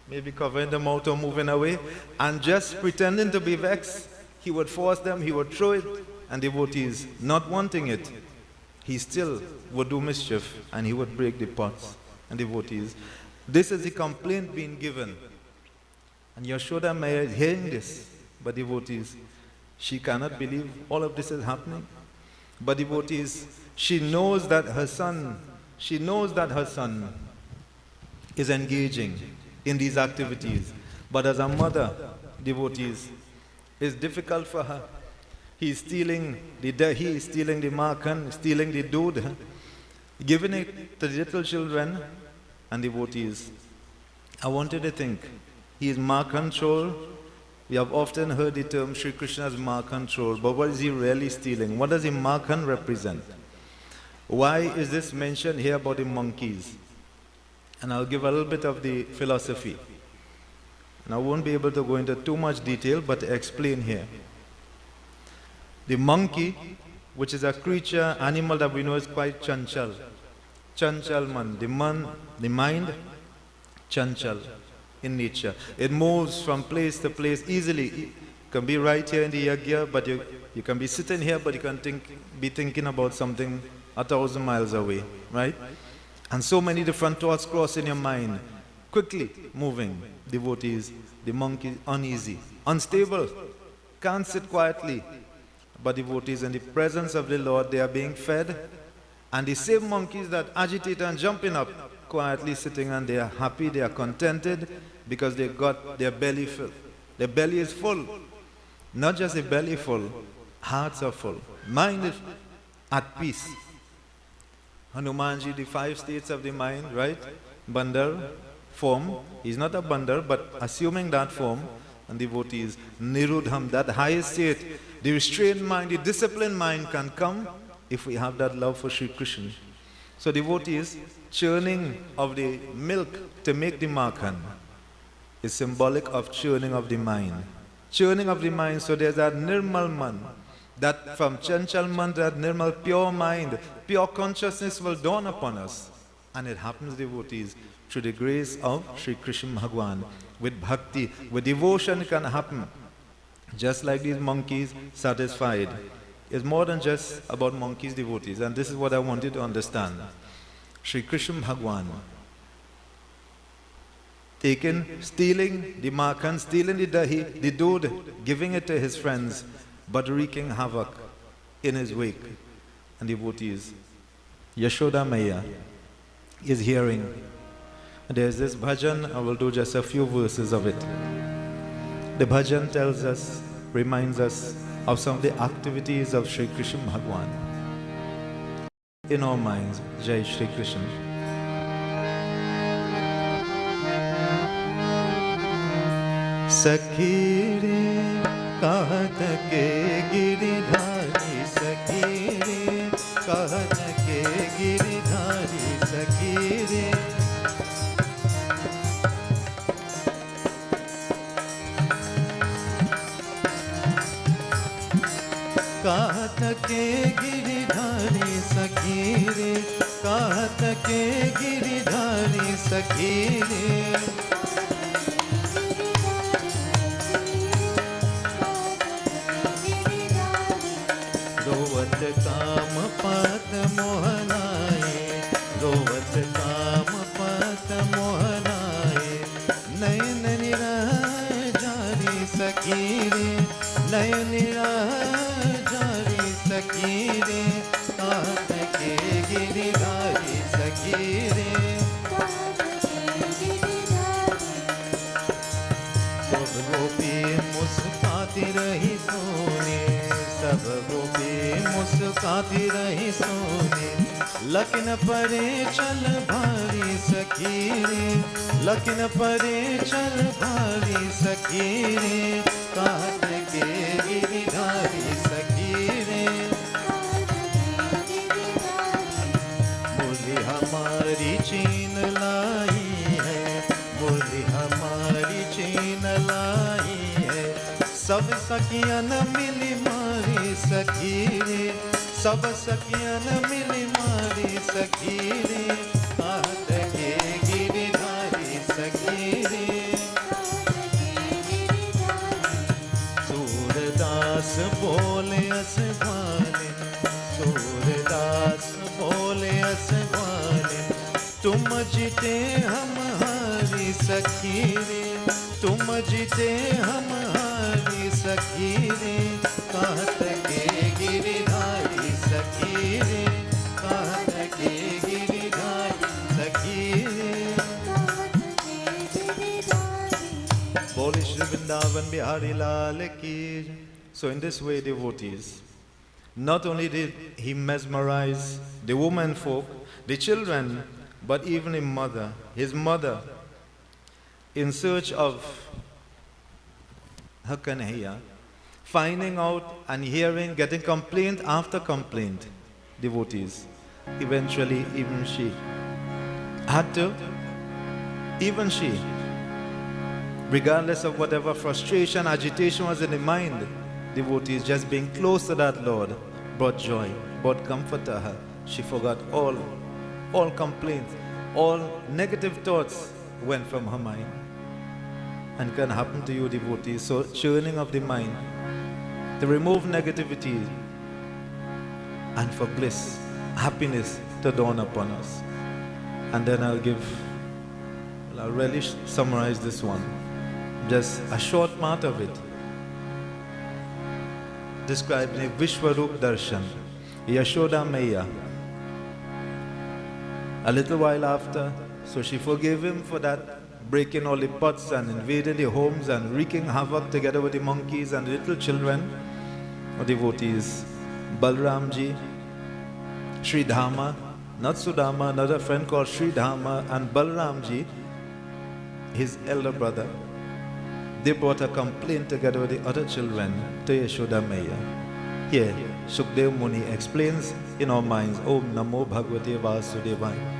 maybe covering them out or moving away, and just pretending to be vexed, he would force them, he would throw it, and devotees, not wanting it, he still would do mischief and he would break the pots. And devotees, this is the complaint being given. And Yashoda Maya is hearing this, but devotees, she cannot believe all of this is happening. But devotees, she knows that her son is engaging in these activities. But as a mother, devotees, it's difficult for her. He is stealing the makhan, stealing the doodh, giving it to the little children and devotees. I wanted to think, he is makhan chor. We have often heard the term Sri Krishna's makhan chor, but what is he really stealing? What does the makhan represent? Why is this mentioned here about the monkeys? And I'll give a little bit of the philosophy. And I won't be able to go into too much detail, but to explain here. The monkey, which is a creature, animal that we know is quite chanchal. Chanchal man, the mind, chanchal in nature. It moves from place to place easily. It can be right here in the yagya, but you can be sitting here, but you can be thinking about something 1,000 miles away, right? And so many different thoughts cross in your mind, quickly moving. Devotees, the monkey uneasy, unstable, can't sit quietly. But devotees, in the presence of the Lord, they are being fed. And the same monkeys that agitate and jumping up, quietly sitting, and they are happy, they are contented, because they got their belly filled. Their belly is full. Not just the belly full, hearts are full. Mind is at peace. Hanumanji, the 5 states of the mind, right? Bandar, form. He's not a bandar, but assuming that form. And devotees, Nirudham, that highest state, the restrained mind, the disciplined mind can come if we have that love for Sri Krishna. So devotees, churning of the milk to make the makhan is symbolic of churning of the mind. Churning of the mind, so there's that nirmal man, that from chanchal man, that nirmal pure mind, pure consciousness will dawn upon us. And it happens, devotees, through the grace of Sri Krishna Bhagwan. With bhakti, with devotion it can happen. Just like these monkeys satisfied. It's more than just about monkeys, devotees. And this is what I wanted to understand. Sri Krishna Bhagwan stealing the makan, stealing the dahi, the dood, giving it to his friends, but wreaking havoc in his wake. And devotees, Yashoda Maya is hearing. There's this bhajan, I will do just a few verses of it. The bhajan tells us, reminds us of some of the activities of Sri Krishna Bhagwan. In our minds, Jai Shri Krishna. Sakhi re kahat ke giridhari, sakhi re kahat ke giridhari, sakhi re काहत के गिरिधारी सखी रे, काहत के गिरिधारी सखी रे, रोवत काम पत मोहनाए, रोवत काम पत मोहनाए, नयन निरह जारी सखी रे, नयन निरह सखी रे, काहत के गिरिधारी सखी रे, सब गोपी मुस्काती रही सोने, सब गोपी मुस्काती रही सोने, लकिन परे चल भारी सखी रे, लकिन परे चल भारी सखी रे, काहत के गिरिधारी सखी रे, बोली हमारी चीन लाई है, बोली हमारी चीन लाई है, सब सखियन मिली मारी सखी रे, सब सखियन मिली मारी सखी रे, काहत के गिरिधारी सखी रे, सूरदास बोले असभाने, सूरदास बोले असभाने, तुम जीते हम हारी सखी रे, तुम जीते हम हारी सखी रे, काहत के गिरिधारी सखी रे, काहत के गिरिधारी सखी रे, बोले श्री वृंदावन बिहारी लाल की। So in this way, devotees, not only did he mesmerize the women folk, the children, but even his mother, in search of her Kanhaiya, finding out and hearing, getting complaint after complaint, devotees. Eventually, even she had to, regardless of whatever frustration, agitation was in the mind, devotees, just being close to that Lord brought joy, brought comfort to her. She forgot all complaints, all negative thoughts went from her mind. And can happen to you, devotees. So churning of the mind to remove negativity and for bliss, happiness to dawn upon us. And then I'll really summarize this one. Just a short part of it. Described in Vishwarup Darshan, Yashoda Maya. A little while after, so she forgave him for that, breaking all the pots and invading the homes and wreaking havoc together with the monkeys and the little children or devotees. Balramji, Sri Dhamma, not Sudama, another friend called Sri Dhamma, and Balramji, his elder brother. They brought a complaint together with the other children to Yashoda Maya. Here, Shukdev Muni explains in our minds, Om Namo Bhagavate Vasudevaya.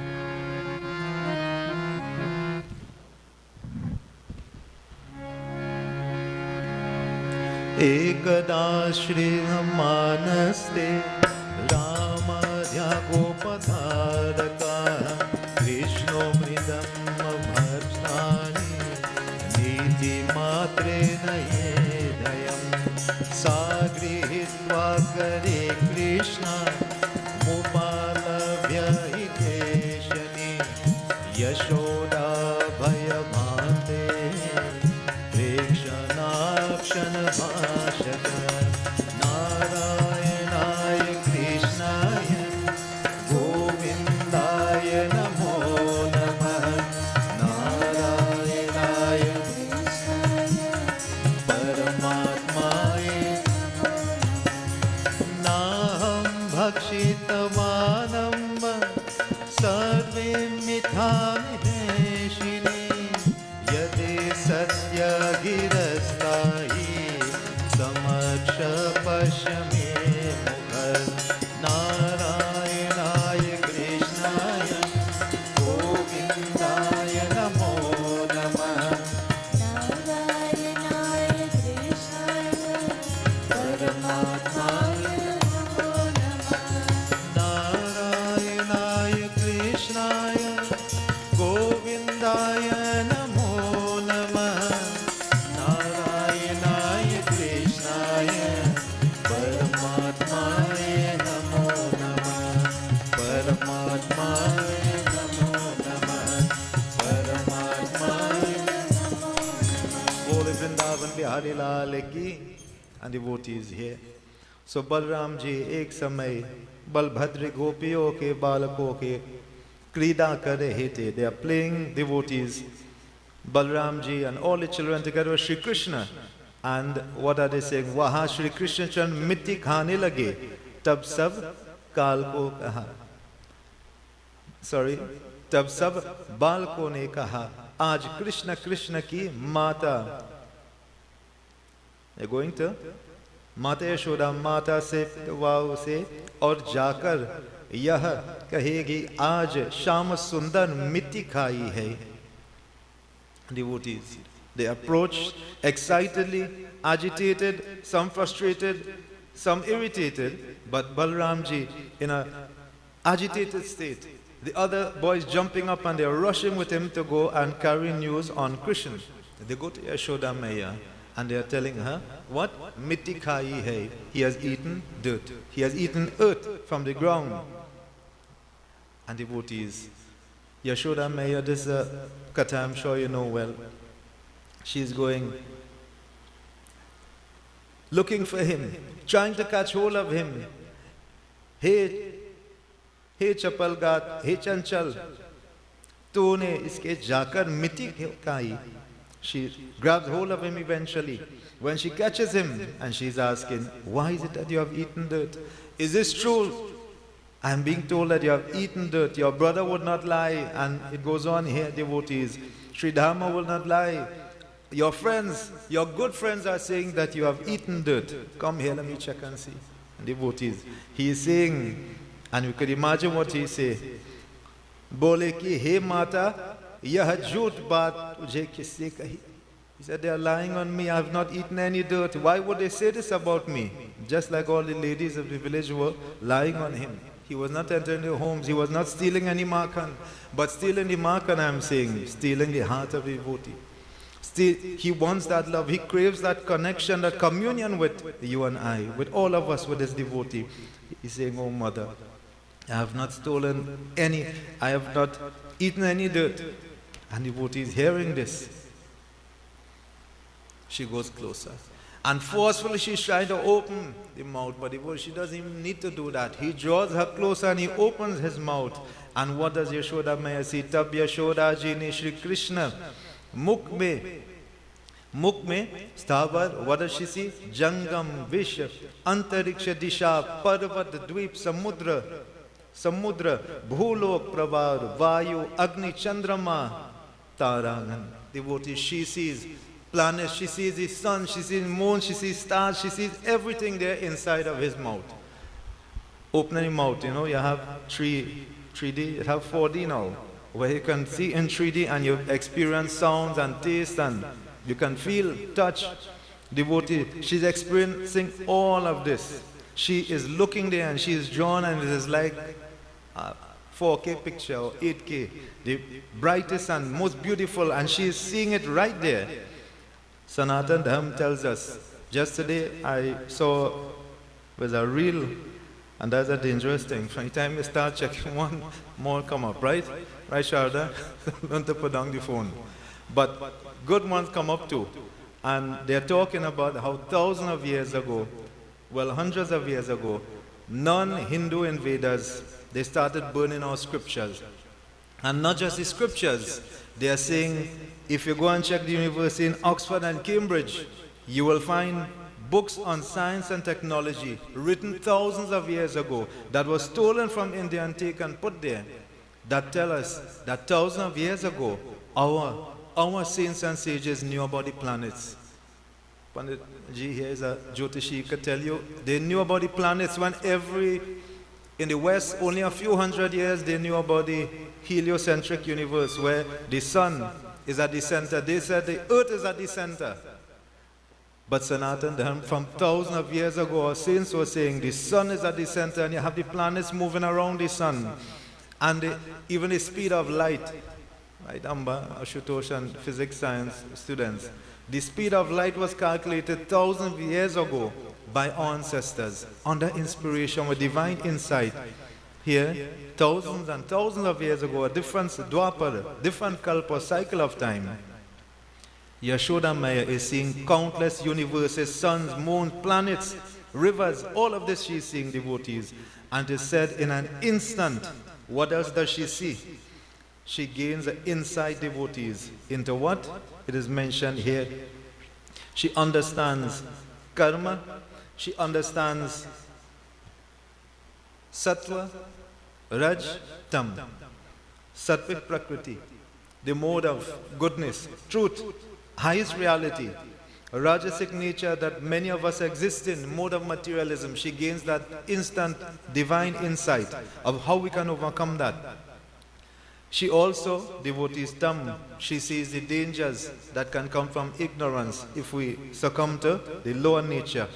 Ekada Shri Manaste Ramadhya Gopadharaka Krishno Mridam Bhartani Niti Matre Naye Dayam Sagrihitva Kare Krishna Mupalavya Hiteshani Yashoda Bhayabhat विनाशक नारायणाय कृष्णाय गोविन्दाय नमो नमः नारायणाय परमात्माय नाहं भक्षितवानं सर्वे मिथामिहेशिनि यदि सत्यगिरस्तायि समक्ष पश्य मे मुखं नारायणाय कृष्णाय गोविन्दाय नमो नमः नारायणाय कृष्णाय परमात्माय नमो नमः नारायणाय कृष्णाय गोविन्दाय नमो नमः नारायणाय कृष्णाय परमात्माय नमो नमः परमात्माय नमो नमः परमात्माय बोले वृंदावन बिहारी लाल की and devotees here. So Balram ji एक समय बलभद्र गोपियों के बालकों के क्रीड़ा कर रहे थे. They are playing devotees. Balram ji and all the children together with Shri Krishna. And what are they saying? वहाँ श्री कृष्ण चरण मिट्टी खाने लगे तब सब काल को कहा तब सब बालकों ने कहा आज कृष्ण कृष्ण की माता going to माता यशोदा माता से वाव से और जाकर यह कहेगी आज श्याम सुंदर मिट्टी खाई है. Devotees, they approached excitedly, agitated, some frustrated, some irritated, but Balram ji in a agitated state. The other boys jumping up and they're rushing with him to go and carry news on Krishna. They go to Yashoda Maya and they are telling her, what? Mitti khai hai. He has eaten dirt. He has eaten earth from the ground. And devotees, Yashoda Maya, this Katha I'm sure you know well. She's going, looking for him, trying to catch hold of him. Hey Chapalgat, hey Chanchal, तूने इसके जाकर मिट्टी खाई. She grabs hold of him eventually. When she catches him and she's asking, why is it that you have eaten dirt? Is this true? I'm being told that you have eaten dirt. Your brother would not lie. And it goes on here, devotees. Sri Dharma will not lie. Your friends, your good friends are saying that you have eaten dirt. Come here, let me check and see. And devotees, he is saying, and you could imagine what he say. Bole ki, hey mata, yah jhoot baat tujhe kisse kahi? He said, they are lying on me. I have not eaten any dirt. Why would they say this about me? Just like all the ladies of the village were lying on him. He was not entering their homes. He was not stealing any markan. But stealing the markan, I am saying, stealing the heart of the devotee. He wants that love. He craves that connection, that communion with you and I, with all of us, with this devotee. He's saying, oh mother, I have not stolen any, I have not eaten any dirt. And the devotee is hearing this. She goes closer. And forcefully she's trying to open the mouth, but she doesn't even need to do that. He draws her closer and he opens his mouth. And what does Yashoda Maya see? Tab Yashoda ji ne Shri Krishna mukh mein sthavar, what does she see? Jangam, Vish, Antariksha Disha, Parvat, Dweep, Samudra, Bhulok, Pravar, Vayu, Agni, Chandrama, Tarangan. Devotee, she sees planets, she sees the sun, she sees moon, she sees stars, she sees everything there inside of his mouth. Opening your mouth, you know, you have 3D, you have 4D now, where you can see in 3D and you experience sounds and taste and you can feel, touch. Devotee, she's experiencing all of this. She is looking there and she is drawn and it is like a 4K picture or 8K, the brightest and most beautiful, and she is seeing it right there. Sanatan Dharma tells us, just today I saw with a reel, and that's a dangerous thing. From the time you start checking, one more come up, right? Right, Sharda? Don't put down the phone. But good ones come up too. And they're talking about how thousands of years ago, well, hundreds of years ago, non-Hindu invaders, they started burning our scriptures. And not just the scriptures, they are saying, if you go and check the university in Oxford and Cambridge, you will find books on science and technology written thousands of years ago that was stolen from India and taken and put there, that tell us that thousands of years ago, our saints and sages knew about the planets. Pandit Ji here is a Jyotishi, could tell you, they knew about the planets when in the West, only a few hundred years, they knew about the heliocentric universe where the sun is at the center. They said the earth is at the center. But Sanatan Dharma, from thousands of years ago, our saints were saying the sun is at the center and you have the planets moving around the sun. And even the speed of light, right, Amba, Ashutosh and physics science students, the speed of light was calculated thousands of years ago by our ancestors under inspiration with divine insight. Here, thousands and thousands of years ago, a different Dwapara, different Kalpa cycle of time. Yashoda Maya is seeing countless universes, suns, moons, planets, rivers, all of this she's seeing, devotees. And it is said in an instant, what else does she see? She gains an insight, devotees, into what? It is mentioned here. She understands karma, she understands sattva, raj, tam, sattvic prakriti, the mode of goodness, truth, highest reality, rajasic nature that many of us exist in, mode of materialism. She gains that instant divine insight of how we can overcome that. She also, devotees tam, she sees the dangers that can come from ignorance if we succumb to the lower nature.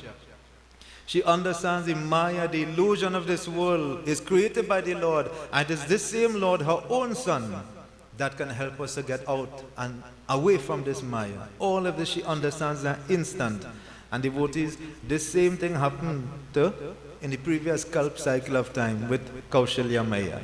She understands the Maya, the illusion of this world is created by the Lord, and it is this same Lord, her own Son, that can help us to get out and away from this Maya. All of this she understands in an instant. And devotees, this same thing happened in the previous Kalp cycle of time with Kaushalya Maya.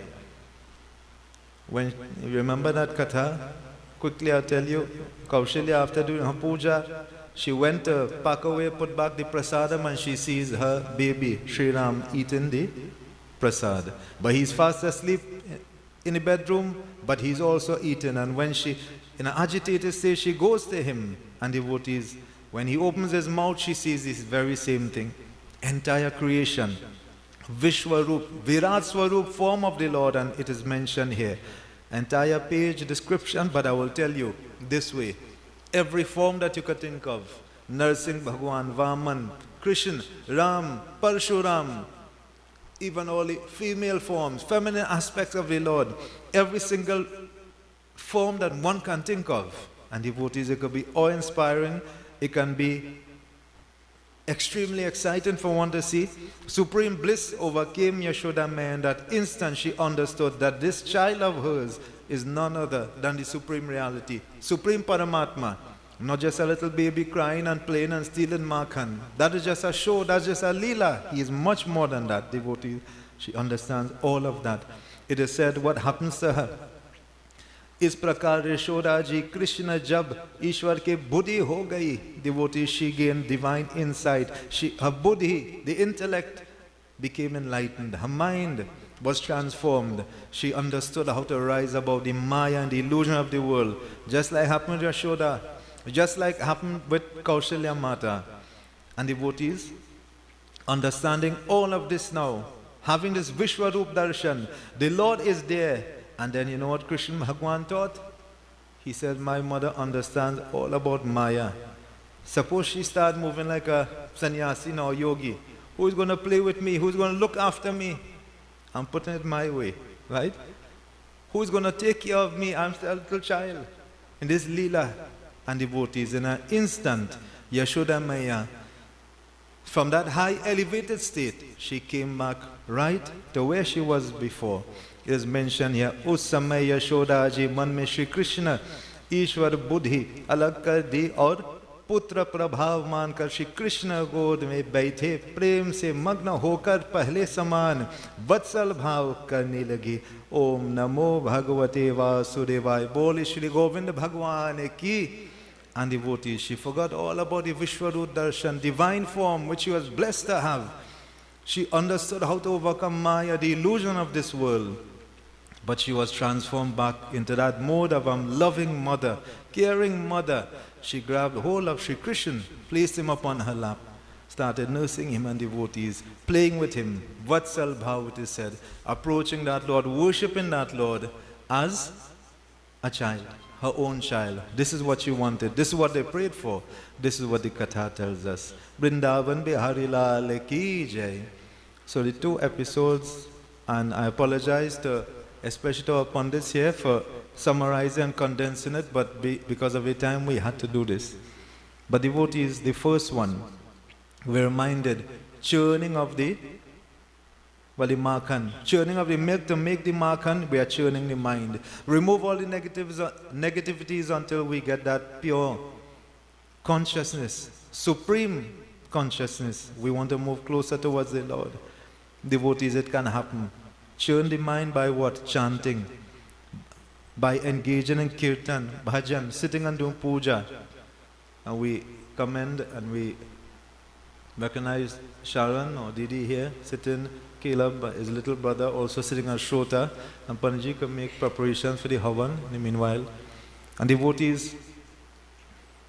When you remember that katha, quickly I'll tell you, Kaushalya, after doing her puja, she went to pack away, put back the prasadam, and she sees her baby, Sri Ram, eating the prasad. But he's fast asleep in the bedroom, but he's also eating. And when she, in an agitated state, she goes to him, and devotees, when he opens his mouth, she sees this very same thing. Entire creation, Vishwarup, Virat Swarup, form of the Lord, and it is mentioned here. Entire page description, but I will tell you this way. Every form that you could think of, Narsingh Bhagwan, Vaman, Krishna, Ram, Parshuram, even all the female forms, feminine aspects of the Lord, every single form that one can think of. And devotees, it could be awe-inspiring, it can be extremely exciting for one to see. Supreme bliss overcame Yashoda Maya. In that instant, she understood that this child of hers is none other than the supreme reality, supreme Paramatma. Not just a little baby crying and playing and stealing Makhan. That is just a show, that's just a Leela. He is much more than that, devotee. She understands all of that. It is said what happens to her. इस प्रकार यशोदा जी कृष्ण जब ईश्वर के बुद्धि हो गई, devotee, she gained divine insight. Her buddhi, the intellect, became enlightened. Her mind was transformed. She understood how to rise above the Maya and the illusion of the world. Just like happened with Yashoda, just like happened with Kaushalya Mata. And devotees, understanding all of this now, having this Vishwarup Darshan, the Lord is there. And then you know what Krishna Bhagwan taught? He said, my mother understands all about Maya. Suppose she starts moving like a sannyasi or yogi. Who is going to play with me? Who is going to look after me? I'm putting it my way, right? Who is going to take care of me? I'm still a little child. In this Leela and devotees, in an instant, Yashoda Maya, from that high elevated state, she came back right to where she was before. It is mentioned here, उस समय यशोदा जी मन में श्री कृष्ण ईश्वर बुद्धि अलग कर दी और पुत्र प्रभाव मानकर श्री कृष्ण गोद में बैठे प्रेम से मग्न होकर पहले समान वत्सल भाव करने लगी। ओम नमो भगवते वासुदेवाय। बोल श्री गोविंद भगवान की। and devotees. She forgot all about the Vishwarut Darshan, divine form which she was blessed to have. She understood how to overcome Maya, the illusion of this world. But she was transformed back into that mode of a loving mother, caring mother. She grabbed hold of Sri Krishna, placed him upon her lap, started nursing him and devotees, playing with him. Vatsal Bhav, it is said, approaching that Lord, worshipping that Lord as a child, her own child. This is what she wanted. This is what they prayed for. This is what the Katha tells us. Vrindavan Bihari Lal Ki Jai. So the two episodes, and I apologize to especially to our pundits here for summarizing and condensing it, but because of the time we had to do this. But devotees, the first one, we're reminded, churning of the makhan, churning of the milk to make the makhan, we are churning the mind. Remove all the negativities until we get that pure consciousness, supreme consciousness. We want to move closer towards the Lord. Devotees, it can happen. Churn the mind by what? Chanting, by engaging in kirtan, bhajan, sitting and doing puja. And we commend and we recognize Sharon or Didi here, sitting, Caleb, his little brother, also sitting on Shrota, and Panji can make preparations for the Havan in the meanwhile. And devotees,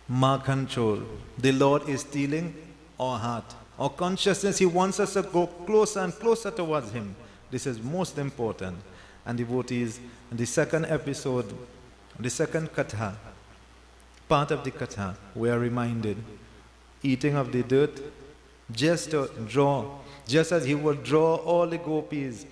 mark control. The Lord is stealing our heart, our consciousness. He wants us to go closer and closer towards Him. This is most important. And devotees, in the second episode, the second katha, part of the katha, we are reminded, eating of the dirt, just to draw, just as he would draw all the gopis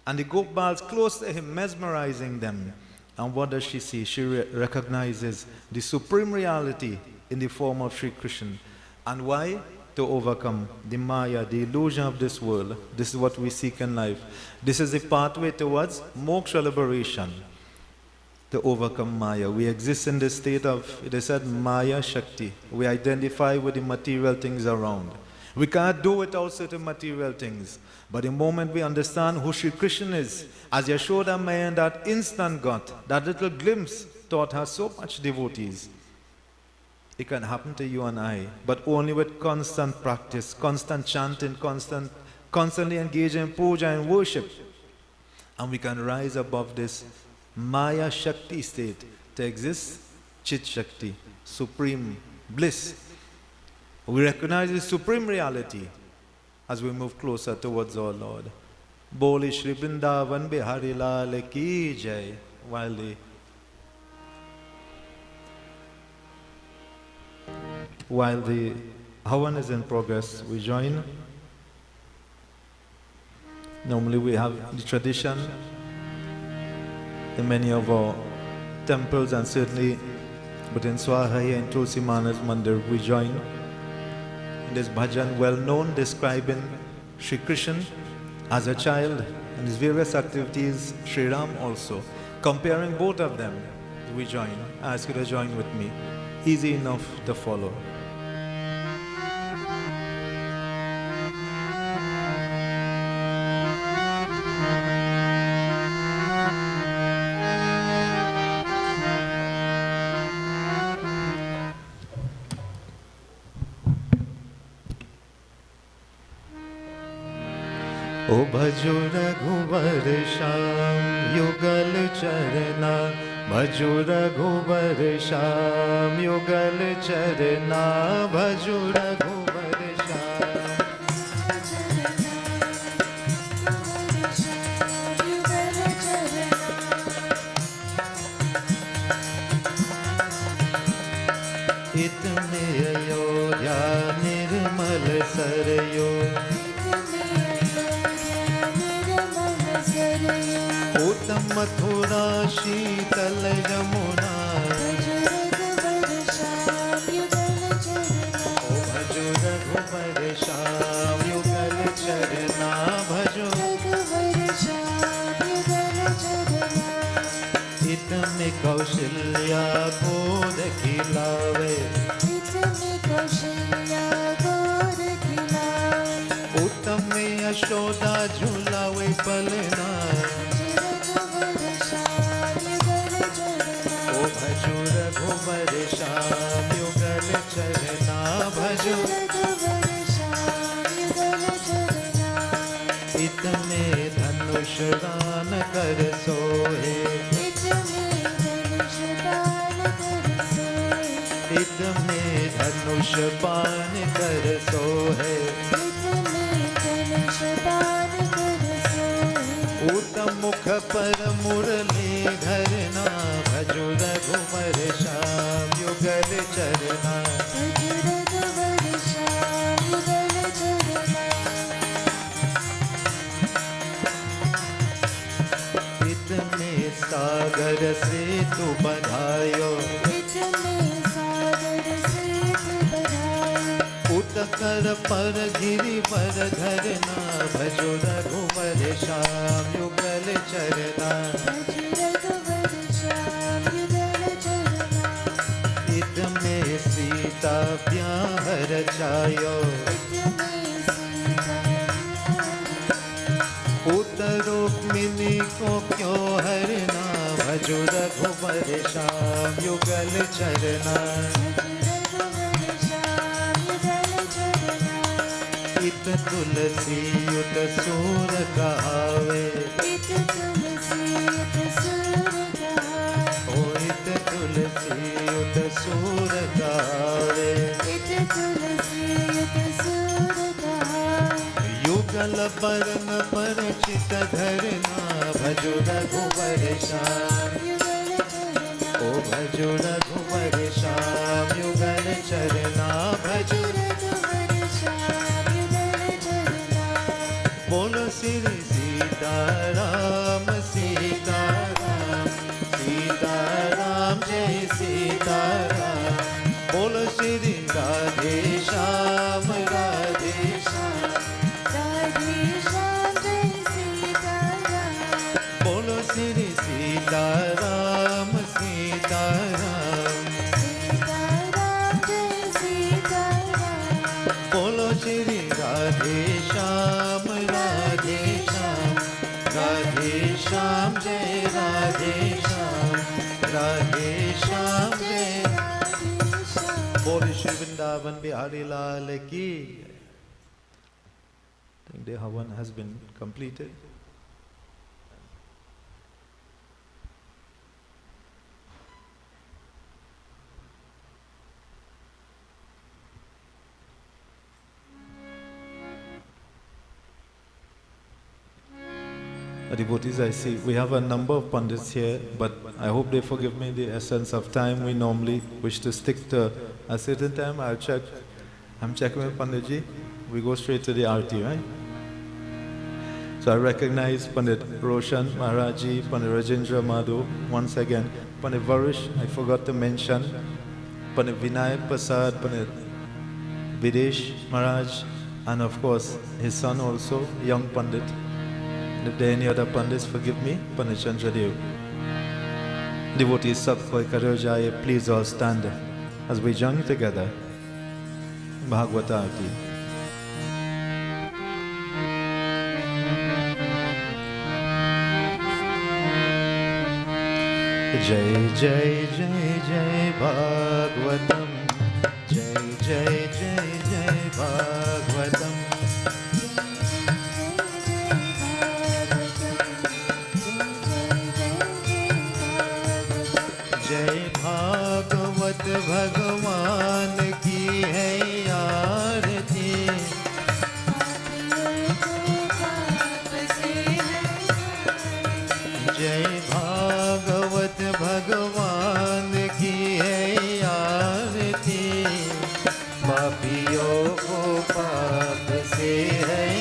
and the gopals close to him, mesmerizing them. And what does she see? She recognizes the supreme reality in the form of Sri Krishna. And why? To overcome the Maya, the illusion of this world. This is what we seek in life. This is the pathway towards moksha liberation. To overcome Maya. We exist in this state of, it is said, Maya Shakti. We identify with the material things around. We can't do without certain material things. But the moment we understand who Sri Krishna is, as Yashoda Maya in that instant got, that little glimpse taught her so much devotees. It can happen to you and I, but only with constant practice, constant chanting, constantly engaging in puja and worship. And we can rise above this Maya Shakti state to exist Chit Shakti, supreme bliss. We recognize the supreme reality as we move closer towards our Lord. Boli Shri Vrindavan Bihari Lal Ki Jai. While the Havan is in progress, we join. Normally we have the tradition in many of our temples, and certainly within Swahaya and Tulsi Manas Mandir, we join in this bhajan, well known, describing Sri Krishna as a child and his various activities, Sri Ram also. Comparing both of them, we join. I ask you to join with me. Easy enough to follow. ओ भजो रघुवर श्याम युगल चरना, भजो रघुवर श्याम युगल चरना, भजो रघुवर श्याम। हित में अयोध्या निर्मल सरयो, उत्तम मथुरा शीतल यमुना, भजो रघुवर श्याम युगल चरना, भजो हित में कौशल्या गोद खिलावे, उत्तम में यशोदा झुलावे पलना, भजो रघुवर श्याम। चरना भजो इतने धनुष दान कर सोहे इतने धनुष पान कर सोहे उत्तम मुख पर मुरली धरना भजो रघुवर श्याम युगल चरना इतने सागर से तू बधायो उतकर पर गिरि पर धरना भजो रघुवर श्याम युगल चरना इतने सीता ब्याह रचायो रुक्मिणी को क्यों हरना भजो रघुवर श्याम युगल चरना इत तुलसी युत सूर कहावे ओ इत तुलसी युत सूर कहावे युगल बरन परचित धरना भजो रघुवर श्याम ओ भजो रघुवर श्याम युगल चरना भजो बोलो श्री सीताराम सीताराम सीताराम जय सीताराम बोलो श्री राधे श्याम राधे श्याम बोलो श्री सीताराम सीताराम बोलो श्री राधे श्याम राधे श्याम राधे श्याम जय राधे श्याम जय बोल श्री वृंदावन बिहारी लाल की I think the Havan has been completed. Devotees, I see we have a number of pundits here, but I hope they forgive me the essence of time. We normally wish to stick to a certain time. I'll check. I'm checking with Panditji. We go straight to the Aarti, right? So I recognize Pandit Roshan Maharaji, Pandit Rajendra Madhu, once again. Pandit Varish, I forgot to mention. Pandit Vinay Prasad, Pandit Videsh Maharaj, and of course his son also, young Pandit. And if there are any other Pandits, forgive me, Pandit Chandradev. Devotees, Sabkoi Karojaye, please all stand as we join together. Bhagavata Aarti. जय जय जय जय भागवतम जय जय जय जय भागवतम जय भागवत भगवान की है आरती जय भागवत भगवान की है आरती पापियों को पाप से है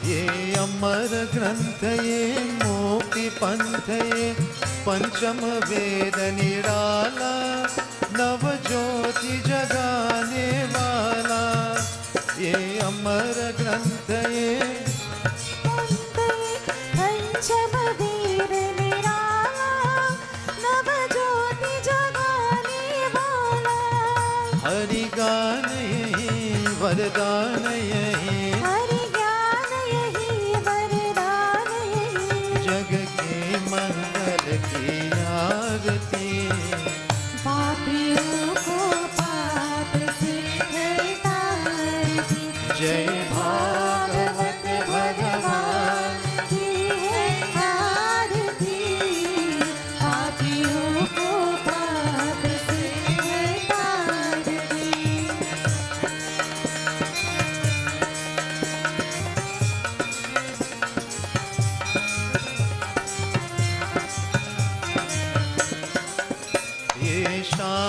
ये अमर ग्रंथ ये मोक्ति पंथ ये पंचम वेद निराला नव ज्योति जगाने वाला ये अमर ग्रंथ ये पंचम वीर निराला नव ज्योति जगाने वाला हरि गान ये वर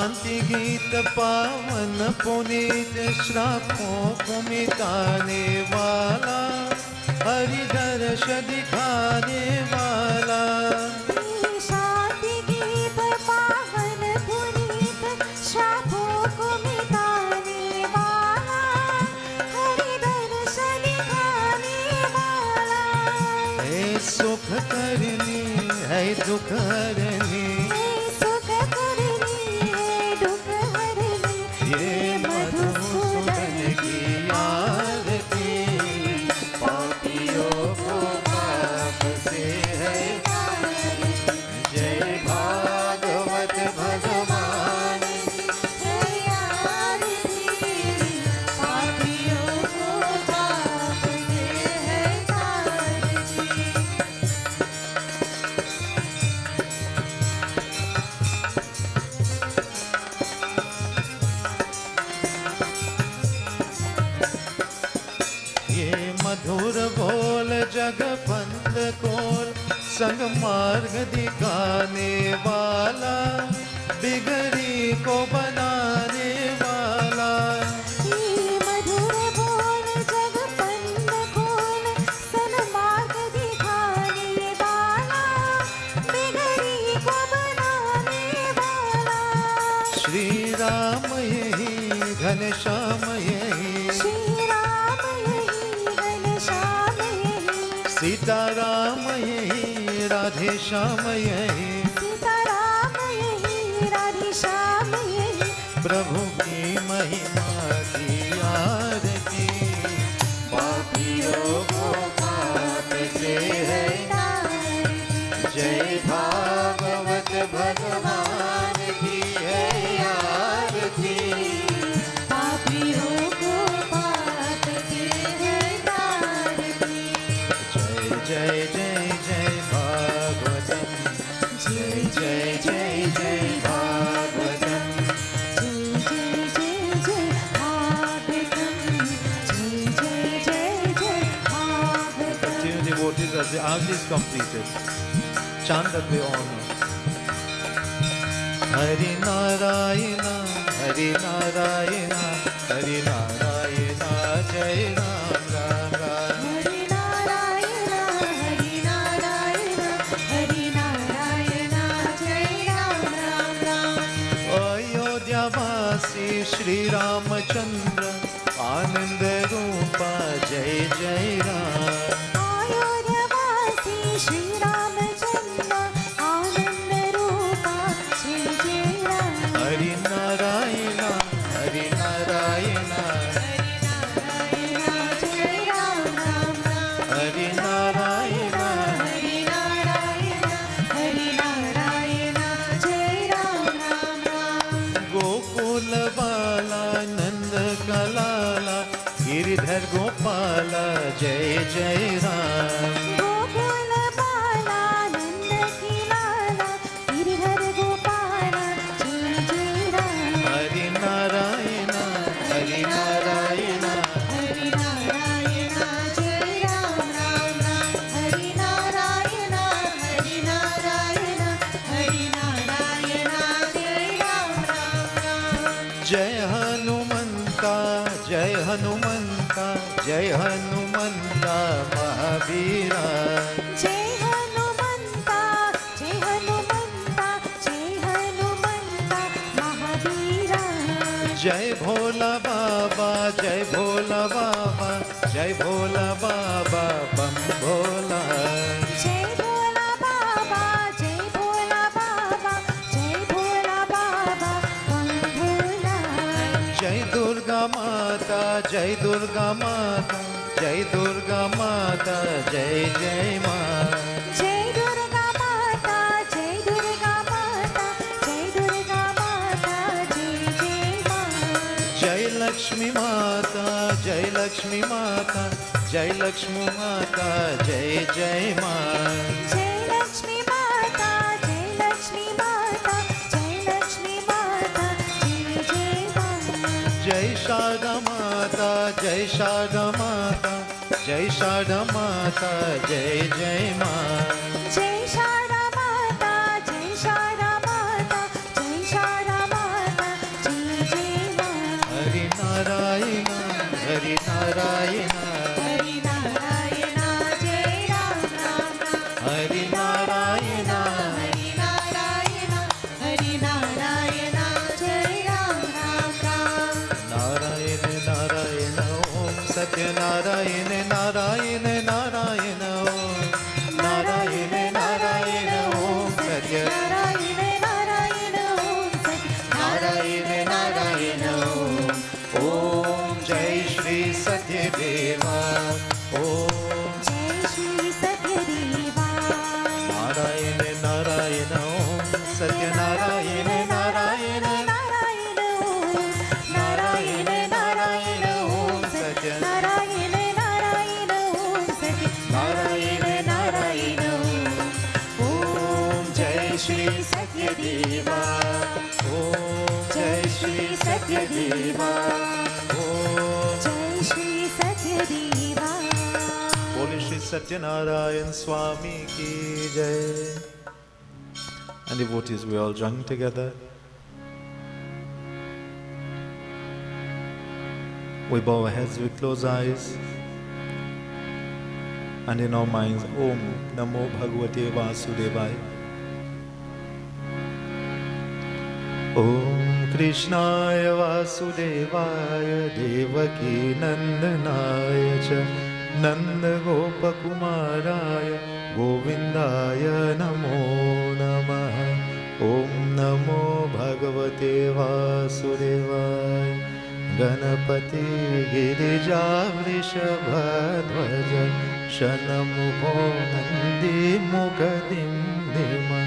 शांति गीत पावन पुनीत श्रापों को मिटाने वाला हरि दर्श दिखाने वाला शांति गीत पावन पुनीत श्रापों को मिटाने वाला हरि दर्श दिखाने वाला है सुख करनी है दुख हरनी सुख करनी है दुख हरनी ये मधुसूदन की आरती पापियों को पाप से है जय भागवत भगवान जय आरती पापियों को पाप से है तारती ये मधुर बोल जगपंथ कोल संग मार्ग दिखाने वाला बिगड़ी को बनाने वाला मधुर बोल जगपंथ खोल सन्मार्ग दिखाने वाला बिगड़ी को बनाने वाला श्री राम यही घनश्याम यही श्री राम यही घनश्याम यही सीता राम यही राधे श्याम यही सीता राम यही राधे श्याम यही प्रभु की महिमा की आरती पापियों को पाप से है जय भागवत भगवान की है आरती पापियों को पाप से है तारती जय जय जय जय भागवतम जय जय जय जय भागवतम जय जय जय जय भागवतम जय जय जय जय Bhagavatam Dear devotees, as the arti is completed, chant that way on. Hari Narayana, Hari Narayana, Hari Narayana, Jai Ram Ram Ram. Hari Narayan Hari Narayan जय राम राम राम अयोध्यावासी श्री रामचंद्र आनंद रूपा जय जय राम. अयोध्यावासी श्री रामचंद्र आनंद रूपा जय जय राम हरि नारायण, हरि नारायण, हरि नारायण जय राम राम राम हरि नारायण. हरि नारायण जय राम राम राम गोकुल बाला नंद कलाला गिरिधर गोपाला जय जय राम. गोकुल बाला नंद की लाला गिरिधर गोपाला जय जय राम हरि नारायण, हरि नारायण, हरि नारायण जय राम राम राम हरि नारायण हरि नारायण हरि नारायण जय राम राम राम जय हनुमंता, जय हनुमंता, जय हनुमंता महावीरा. जय हनुमंता जय हनुमंता जय हनुमंता महावीरा जय भोला बाबा, जय भोला बाबा, जय भोला बाबा बम भोला. जय भोला बाबा जय भोला बाबा जय भोला बाबा बम भोला जय दुर्गा माता, जय दुर्गा माता, जय दुर्गा माता, जय जय माँ. जय दुर्गा माता जय दुर्गा माता जय दुर्गा माता जय जय माँ जय लक्ष्मी माता, जय लक्ष्मी माता, जय लक्ष्मी माता, जय जय माँ. जय लक्ष्मी माता जय लक्ष्मी माता जय लक्ष्मी माता जय जय माँ जय शारदा माता, जय शारदा माता, जय शारदा माता, जय जय माँ. जय शारदा माता जय शारदा माता जय शारदा माता Hari Narayana, Hari Narayana, Hari Narayana, Jai Ram Ram Ram. Narayana Narayana Om Satya Narayana Narayana Narayana Om Narayana Narayana Om Satya Narayana Narayana Om Satya Narayana Narayana Om Jai Shri Satya Deva Om Jai Shri Satya Deva. Narayana Narayana Om Satya Narayana Narayana Narayana Om. Narayana Narayana Om Satya Narayana Narayana Om Satya Narayana Narayana Om Jai Shri Satya Deva Om Jai Shri Satya Deva Om Jai Shri Satya Deva. Holy Shri Satyanarayan Swami Ki Jai. And devotees, we all join together. We bow our heads, we close eyes. And in our minds, Om Namo Bhagavate Vasudevaya. Om Krishnaya Vasudevaya Devaki Nandanaya Cha Nanda Gopakumaraya Govindaya Namo Namaha. Om Namo Bhagavate Vasudevaya. Ganapati Girija Vrishabhadvaja Shanamukho Nandi Mukadimdima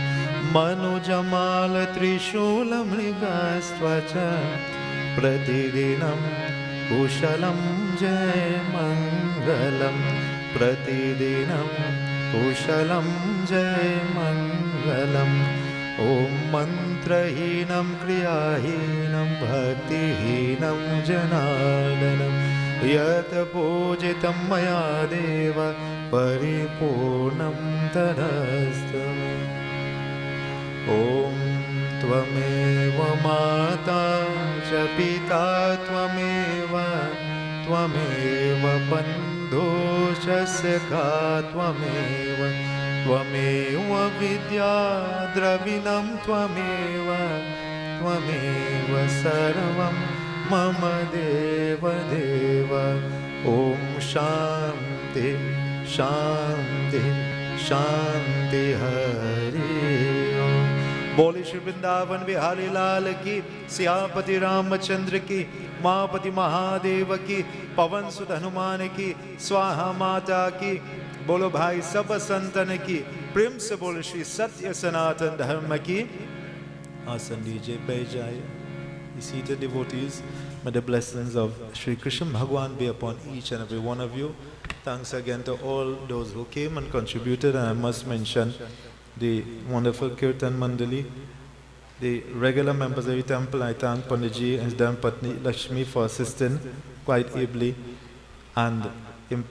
Manujamal Trishula Mrigasvacha Pratidinam Kushalam Jai Mangalam Pratidinam Kushalam Jai Mangalam Om Mantrahinam Kriyahinam Bhaktihinam Janardanam Yata Pujitam Maya Deva Paripurnam Tadastami. Om Tvameva Mata Cha Pita Tvameva Tvameva Bandhu Cha Sakha Tvameva Tvameva Vidya Dravinam Tvameva Tvameva Sarvam Mama Deva Deva. Om Shanti Shanti Shanti Hari Om. बोले श्री वृंदावन बिहारी लाल की, सियापति रामचंद्र की, मापति महादेव की, पवन सुत हनुमान की, स्वाहा माता की, बोलो भाई सब संतन की, प्रेम से बोलो श्री सत्य सनातन धर्म की। आसन लीजिए, बैठ जाइए। Seated devotees, may the blessings of Shri Krishna Bhagwan be upon each and every one of you. Thanks again to all those who came and contributed, and I must mention the wonderful Kirtan Mandali, the regular members of the temple. I thank Panditji and his Dharmapatni Lakshmi for assisting quite ably, and in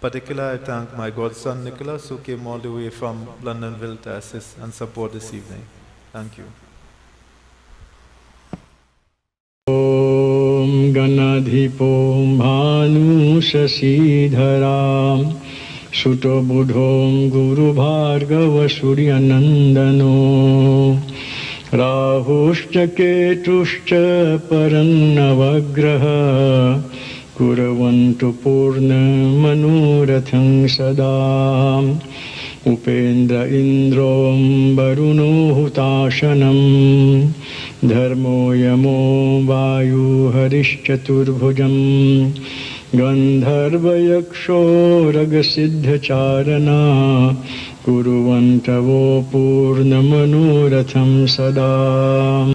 particular I thank my godson Nicholas, who came all the way from Londonville to assist and support this evening. Thank you. Om Ganadhipom Bhanu Shasidharam Suto Budhom Guru Bhargava Suryanandano Rahuscha Ketuscha Parannavagraha Kuravantu Purna Manuratham Sadam Upendra Indrom Varuno Hutashanam Dharmo Yamo Vayu Harishchaturbhujam Gandharva Yaksho Ragasiddha Charana Kuruvantavo Purna Manuratham Sadam.